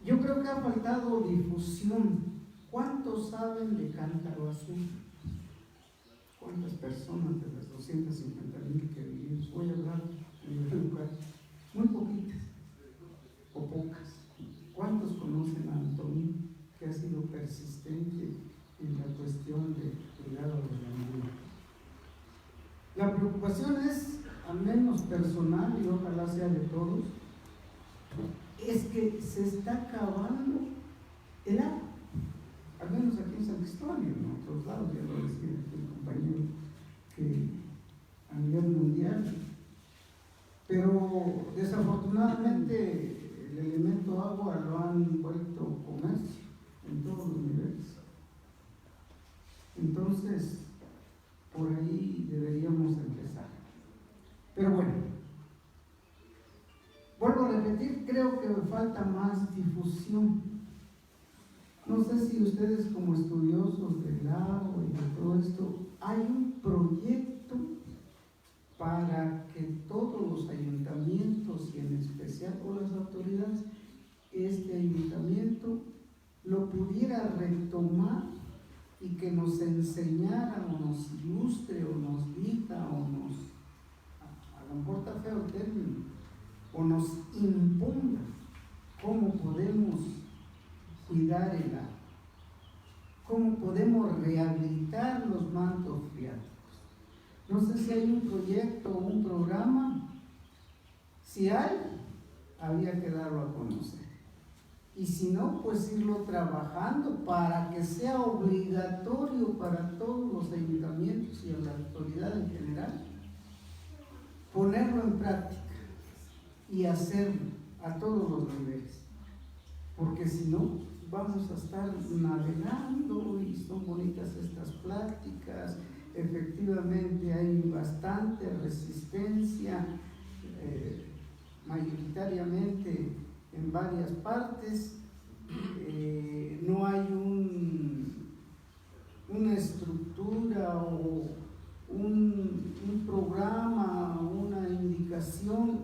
Yo creo que ha faltado difusión. ¿Cuántos saben de Cántaro Azul? ¿Cuántas personas de las 250,000 que vivimos? Voy a hablar en nivel local. Muy poquitas o pocas. ¿Cuántos conocen a Antonio, que ha sido persistente en la cuestión de cuidado de la vida? La preocupación es, al menos personal, y ojalá sea de todos, es que se está acabando el agua, al menos aquí en San Cristóbal, ¿no? Desafortunadamente el elemento agua lo han vuelto comercio en todos los niveles. Entonces, por ahí deberíamos empezar. Pero bueno, vuelvo a repetir, creo que falta más difusión. No sé si ustedes como estudiosos del agua y de todo esto, hay un proyecto para que todos los ayuntamientos y en especial por las autoridades, este ayuntamiento lo pudiera retomar y que nos enseñara o nos ilustre o nos diga o nos, a lo mejor está feo el término, o nos imponga cómo podemos cuidar el agua, cómo podemos rehabilitar los mantos freáticos. No sé si hay un proyecto o un programa. Si hay, había que darlo a conocer. Y si no, pues irlo trabajando para que sea obligatorio para todos los ayuntamientos y a la autoridad en general, ponerlo en práctica y hacerlo a todos los niveles. Porque si no, vamos a estar navegando y son bonitas estas pláticas. Efectivamente hay bastante resistencia, mayoritariamente en varias partes. No hay una estructura o un programa, una indicación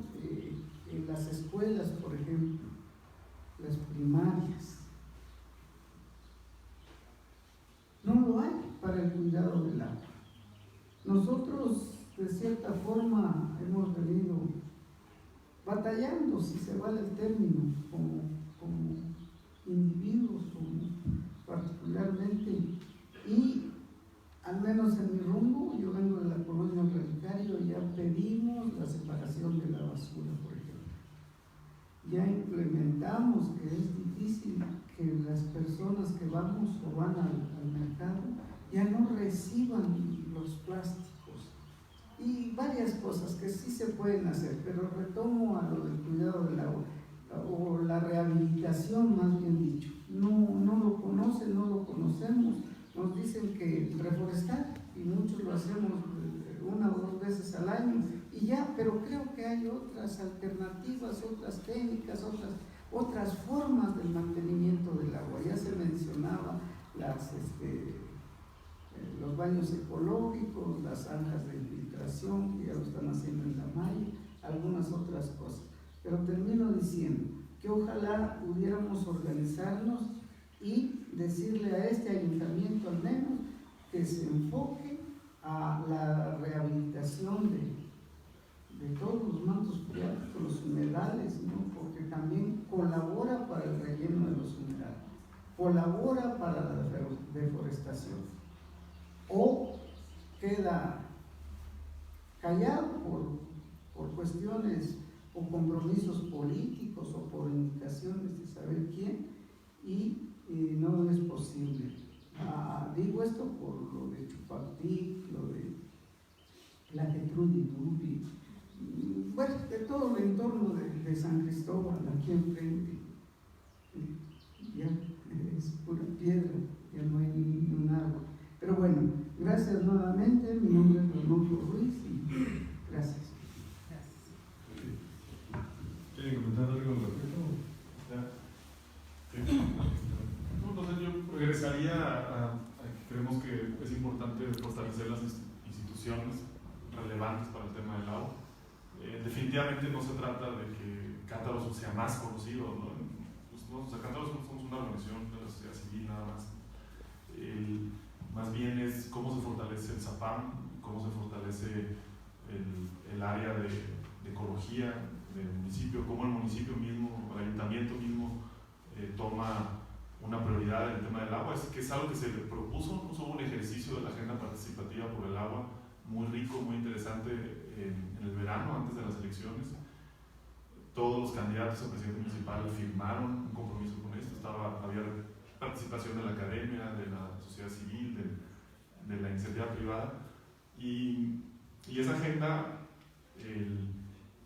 en las escuelas, por ejemplo, las primarias. No lo hay para el cuidado del agua. Nosotros, de cierta forma, hemos venido batallando, si se vale el término, como individuos, particularmente, y al menos en mi rumbo, yo vengo de la colonia Relicario, ya pedimos la separación de la basura, por ejemplo. Ya implementamos que es difícil que las personas que vamos o van al mercado ya no reciban los plásticos y varias cosas que sí se pueden hacer, pero retomo a lo del cuidado del agua o la rehabilitación, más bien dicho. No lo conocen, no lo conocemos. Nos dicen que reforestar, y muchos lo hacemos 1 o 2 veces al año y ya, pero creo que hay otras alternativas, otras técnicas, otras formas del mantenimiento del agua. Ya se mencionaba los baños ecológicos, las zanjas de infiltración, que ya lo están haciendo en la malla, algunas otras cosas. Pero termino diciendo que ojalá pudiéramos organizarnos y decirle a este ayuntamiento al menos que se enfoque a la rehabilitación de todos los mantos freáticos, los humedales, ¿no? Porque también colabora para el relleno de los humedales, colabora para la deforestación, o queda callado por cuestiones o compromisos políticos o por indicaciones de saber quién, y no es posible. Digo esto por lo de Chupapic, lo de la Gertrudis Dubi, bueno, de todo el entorno de San Cristóbal, aquí enfrente. Ya es pura piedra, ya no hay ni un árbol. Pero bueno, gracias nuevamente. Mi nombre es Rodolfo Ruiz y gracias. ¿Quieren comentar algo al respecto? Entonces yo regresaría a que creemos que es importante fortalecer las instituciones relevantes para el tema del agua. Definitivamente no se trata de que Cántaro sea más conocido, ¿no? O sea, Cántaro somos una organización de la sociedad civil nada más. Más bien es cómo se fortalece el ZAPAM, cómo se fortalece el área de ecología del municipio, cómo el municipio mismo, el ayuntamiento mismo toma una prioridad en el tema del agua, que es algo que se le propuso. Hubo un ejercicio de la agenda participativa por el agua muy rico, muy interesante en el verano, antes de las elecciones. Todos los candidatos a presidente municipal firmaron un compromiso con esto. Había participación de la academia, de la sociedad civil, de la iniciativa privada, y esa agenda,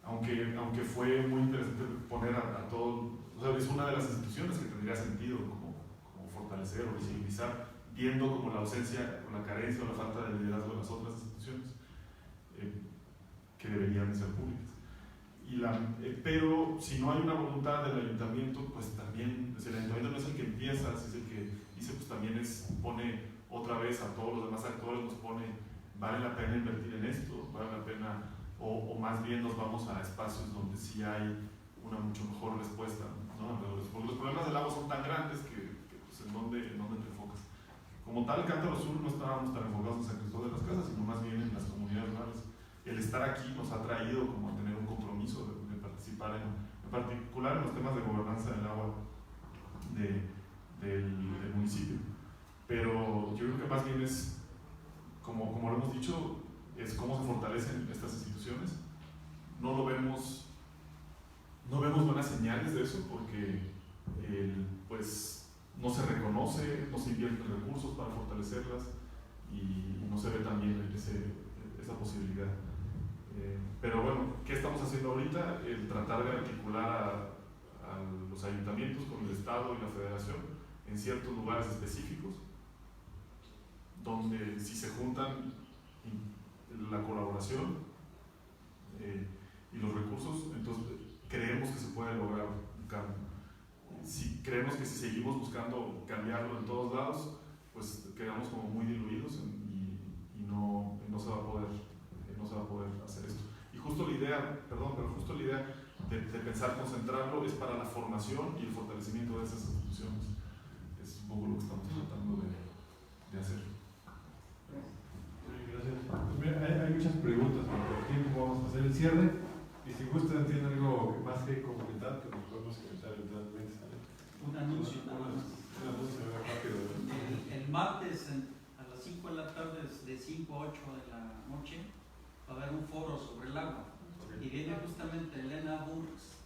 aunque fue muy interesante poner a todo, o sea, es una de las instituciones que tendría sentido como fortalecer o visibilizar, viendo como la ausencia o la carencia o la falta de liderazgo de las otras instituciones que deberían ser públicas. Pero si no hay una voluntad del ayuntamiento, pues también, el ayuntamiento no es el que empieza, es el que dice, pues también pone otra vez a todos los demás actores, nos pone, vale la pena invertir en esto, vale la pena, o más bien nos vamos a espacios donde sí hay una mucho mejor respuesta, ¿no? Porque los problemas del agua son tan grandes que pues, ¿en dónde te enfocas? Como tal, Cántaro Sur no estábamos tan enfocados en San Cristóbal de las Casas, sino más bien en las comunidades rurales. El estar aquí nos ha traído como a tener un compromiso de participar en particular en los temas de gobernanza del agua del municipio. Pero yo creo que más bien es, como lo hemos dicho, es cómo se fortalecen estas instituciones. No vemos buenas señales de eso porque pues no se reconoce, no se invierten recursos para fortalecerlas y no se ve también esa posibilidad. Pero bueno, ¿qué estamos haciendo ahorita? El tratar de articular a los ayuntamientos con el Estado y la Federación en ciertos lugares específicos donde si se juntan la colaboración y los recursos, entonces creemos que se puede lograr un cambio. Creemos que si seguimos buscando cambiarlo en todos lados, pues quedamos como muy diluidos y no se va a poder hacer esto. Y justo la idea de pensar concentrarlo es para la formación y el fortalecimiento de esas instituciones. Es un poco lo que estamos tratando de hacer. Gracias. Pues mira, hay muchas preguntas, pero por tiempo vamos a hacer el cierre. Y si gustan, tienen algo más que comentar, que nos podemos comentar eventualmente. Un anuncio nada más. Un anuncio rápido. El martes a las 5 de la tarde, de 5 a 8 de la noche, va a haber un foro sobre el agua. Y viene justamente Elena Burks,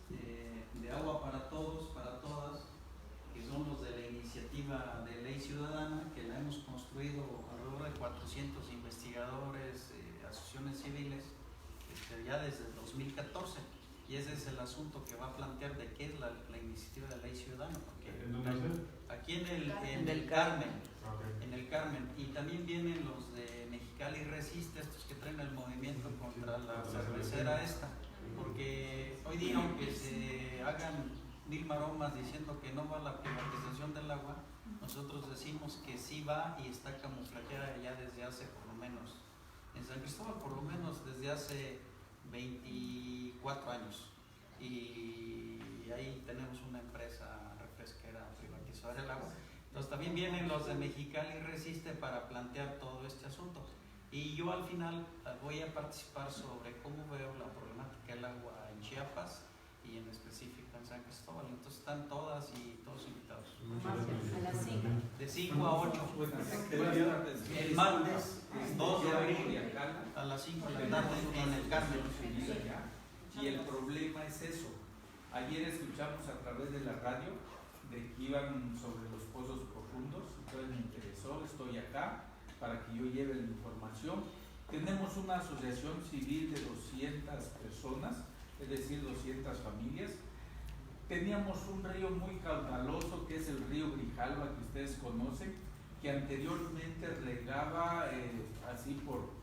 de Agua para Todos, para Todas, que son los de la iniciativa de Ley Ciudadana, que la hemos construido alrededor de 400 investigadores, asociaciones civiles, ya desde el 2014. Y ese es el asunto que va a plantear de qué es la iniciativa de Ley Ciudadana. ¿En dónde va a ser? Aquí en el Carmen. Okay. En el Carmen. Y también vienen los de Mexicali Resiste, estos que traen el movimiento contra la cervecera esta. Porque hoy día, aunque se hagan mil maromas diciendo que no va la privatización del agua, nosotros decimos que sí va y está camuflajeada ya desde hace por lo menos, en San Cristóbal por lo menos desde hace 24 años. Y ahí tenemos una empresa refresquera privatizadora del agua. Entonces también vienen los de Mexicali Resiste para plantear todo este asunto. Y yo al final voy a participar sobre cómo veo la problemática del agua en Chiapas y en específico en San Cristóbal. Entonces están todas y todos invitados. A las 5. De 5 a 8. El martes 2 de abril a las 5 de la tarde en el Carmen. Y el problema es eso. Ayer escuchamos a través de la radio de que iban sobre los pozos profundos, entonces me interesó, estoy acá para que yo lleve la información. Tenemos una asociación civil de 200 personas, es decir, 200 familias. Teníamos un río muy caudaloso que es el río Grijalva, que ustedes conocen, que anteriormente regaba así por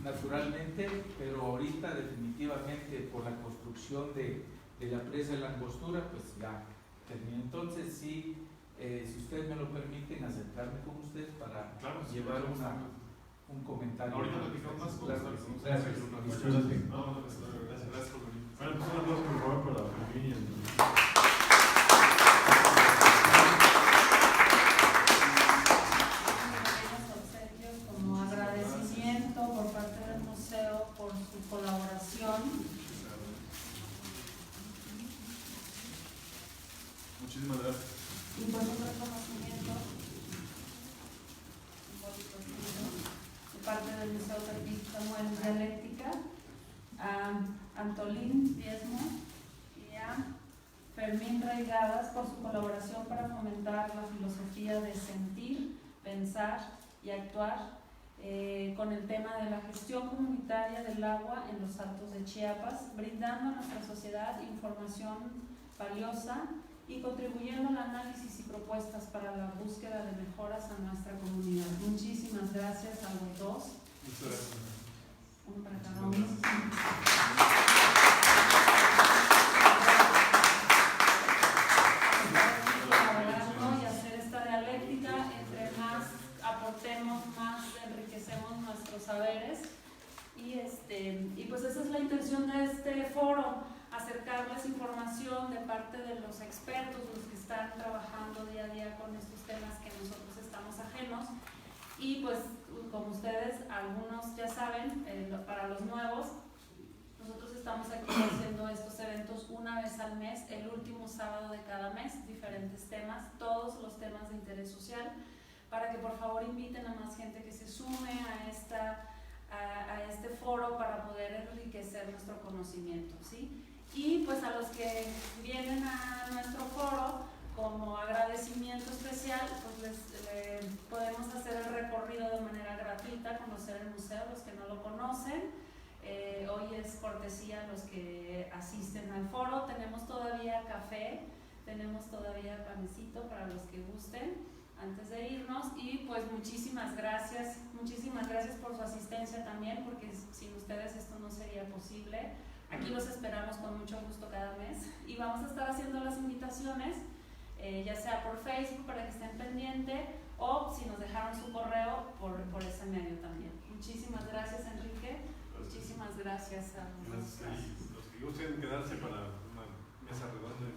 naturalmente, pero ahorita definitivamente por la construcción de la presa de la Angostura, pues ya terminó. Entonces sí, si ustedes me lo permiten, acercarme con ustedes para llevar un comentario. Ahorita platicamos más. Gracias. Muchas gracias. Gracias por venir. Bueno, pues un aplauso por favor para Fermín y como agradecimiento por parte del museo por su colaboración. Muchísimas gracias. Y por un reconocimiento de parte del Museo Fermín Samuel Dialéctica a Antolín Diezmo y a Fermín Reigadas por su colaboración para fomentar la filosofía de sentir, pensar y actuar con el tema de la gestión comunitaria del agua en los Altos de Chiapas, brindando a nuestra sociedad información valiosa y contribuyendo al análisis y propuestas para la búsqueda de mejoras a nuestra comunidad. Muchísimas gracias a los dos. Muchas gracias. Uno para cada uno. Y hacer esta dialéctica, entre más aportemos, más enriquecemos nuestros saberes. Y pues esa es la intención de este foro, acercarles información de parte de los expertos, los que están trabajando día a día con estos temas que nosotros estamos ajenos. Y pues como ustedes, algunos ya saben, para los nuevos, nosotros estamos aquí haciendo estos eventos una vez al mes, el último sábado de cada mes, diferentes temas, todos los temas de interés social, para que por favor inviten a más gente que se sume a este foro para poder enriquecer nuestro conocimiento, ¿sí? Y pues a los que vienen a nuestro foro, como agradecimiento especial, pues les podemos hacer el recorrido de manera gratuita, conocer el museo, los que no lo conocen. Hoy es cortesía a los que asisten al foro. Tenemos todavía café, tenemos todavía panecito para los que gusten antes de irnos. Y pues muchísimas gracias por su asistencia también, porque sin ustedes esto no sería posible. Aquí los esperamos con mucho gusto cada mes y vamos a estar haciendo las invitaciones, ya sea por Facebook para que estén pendientes o si nos dejaron su correo por ese medio también. Muchísimas gracias, Enrique. Muchísimas gracias a los que gusten quedarse para una mesa redonda.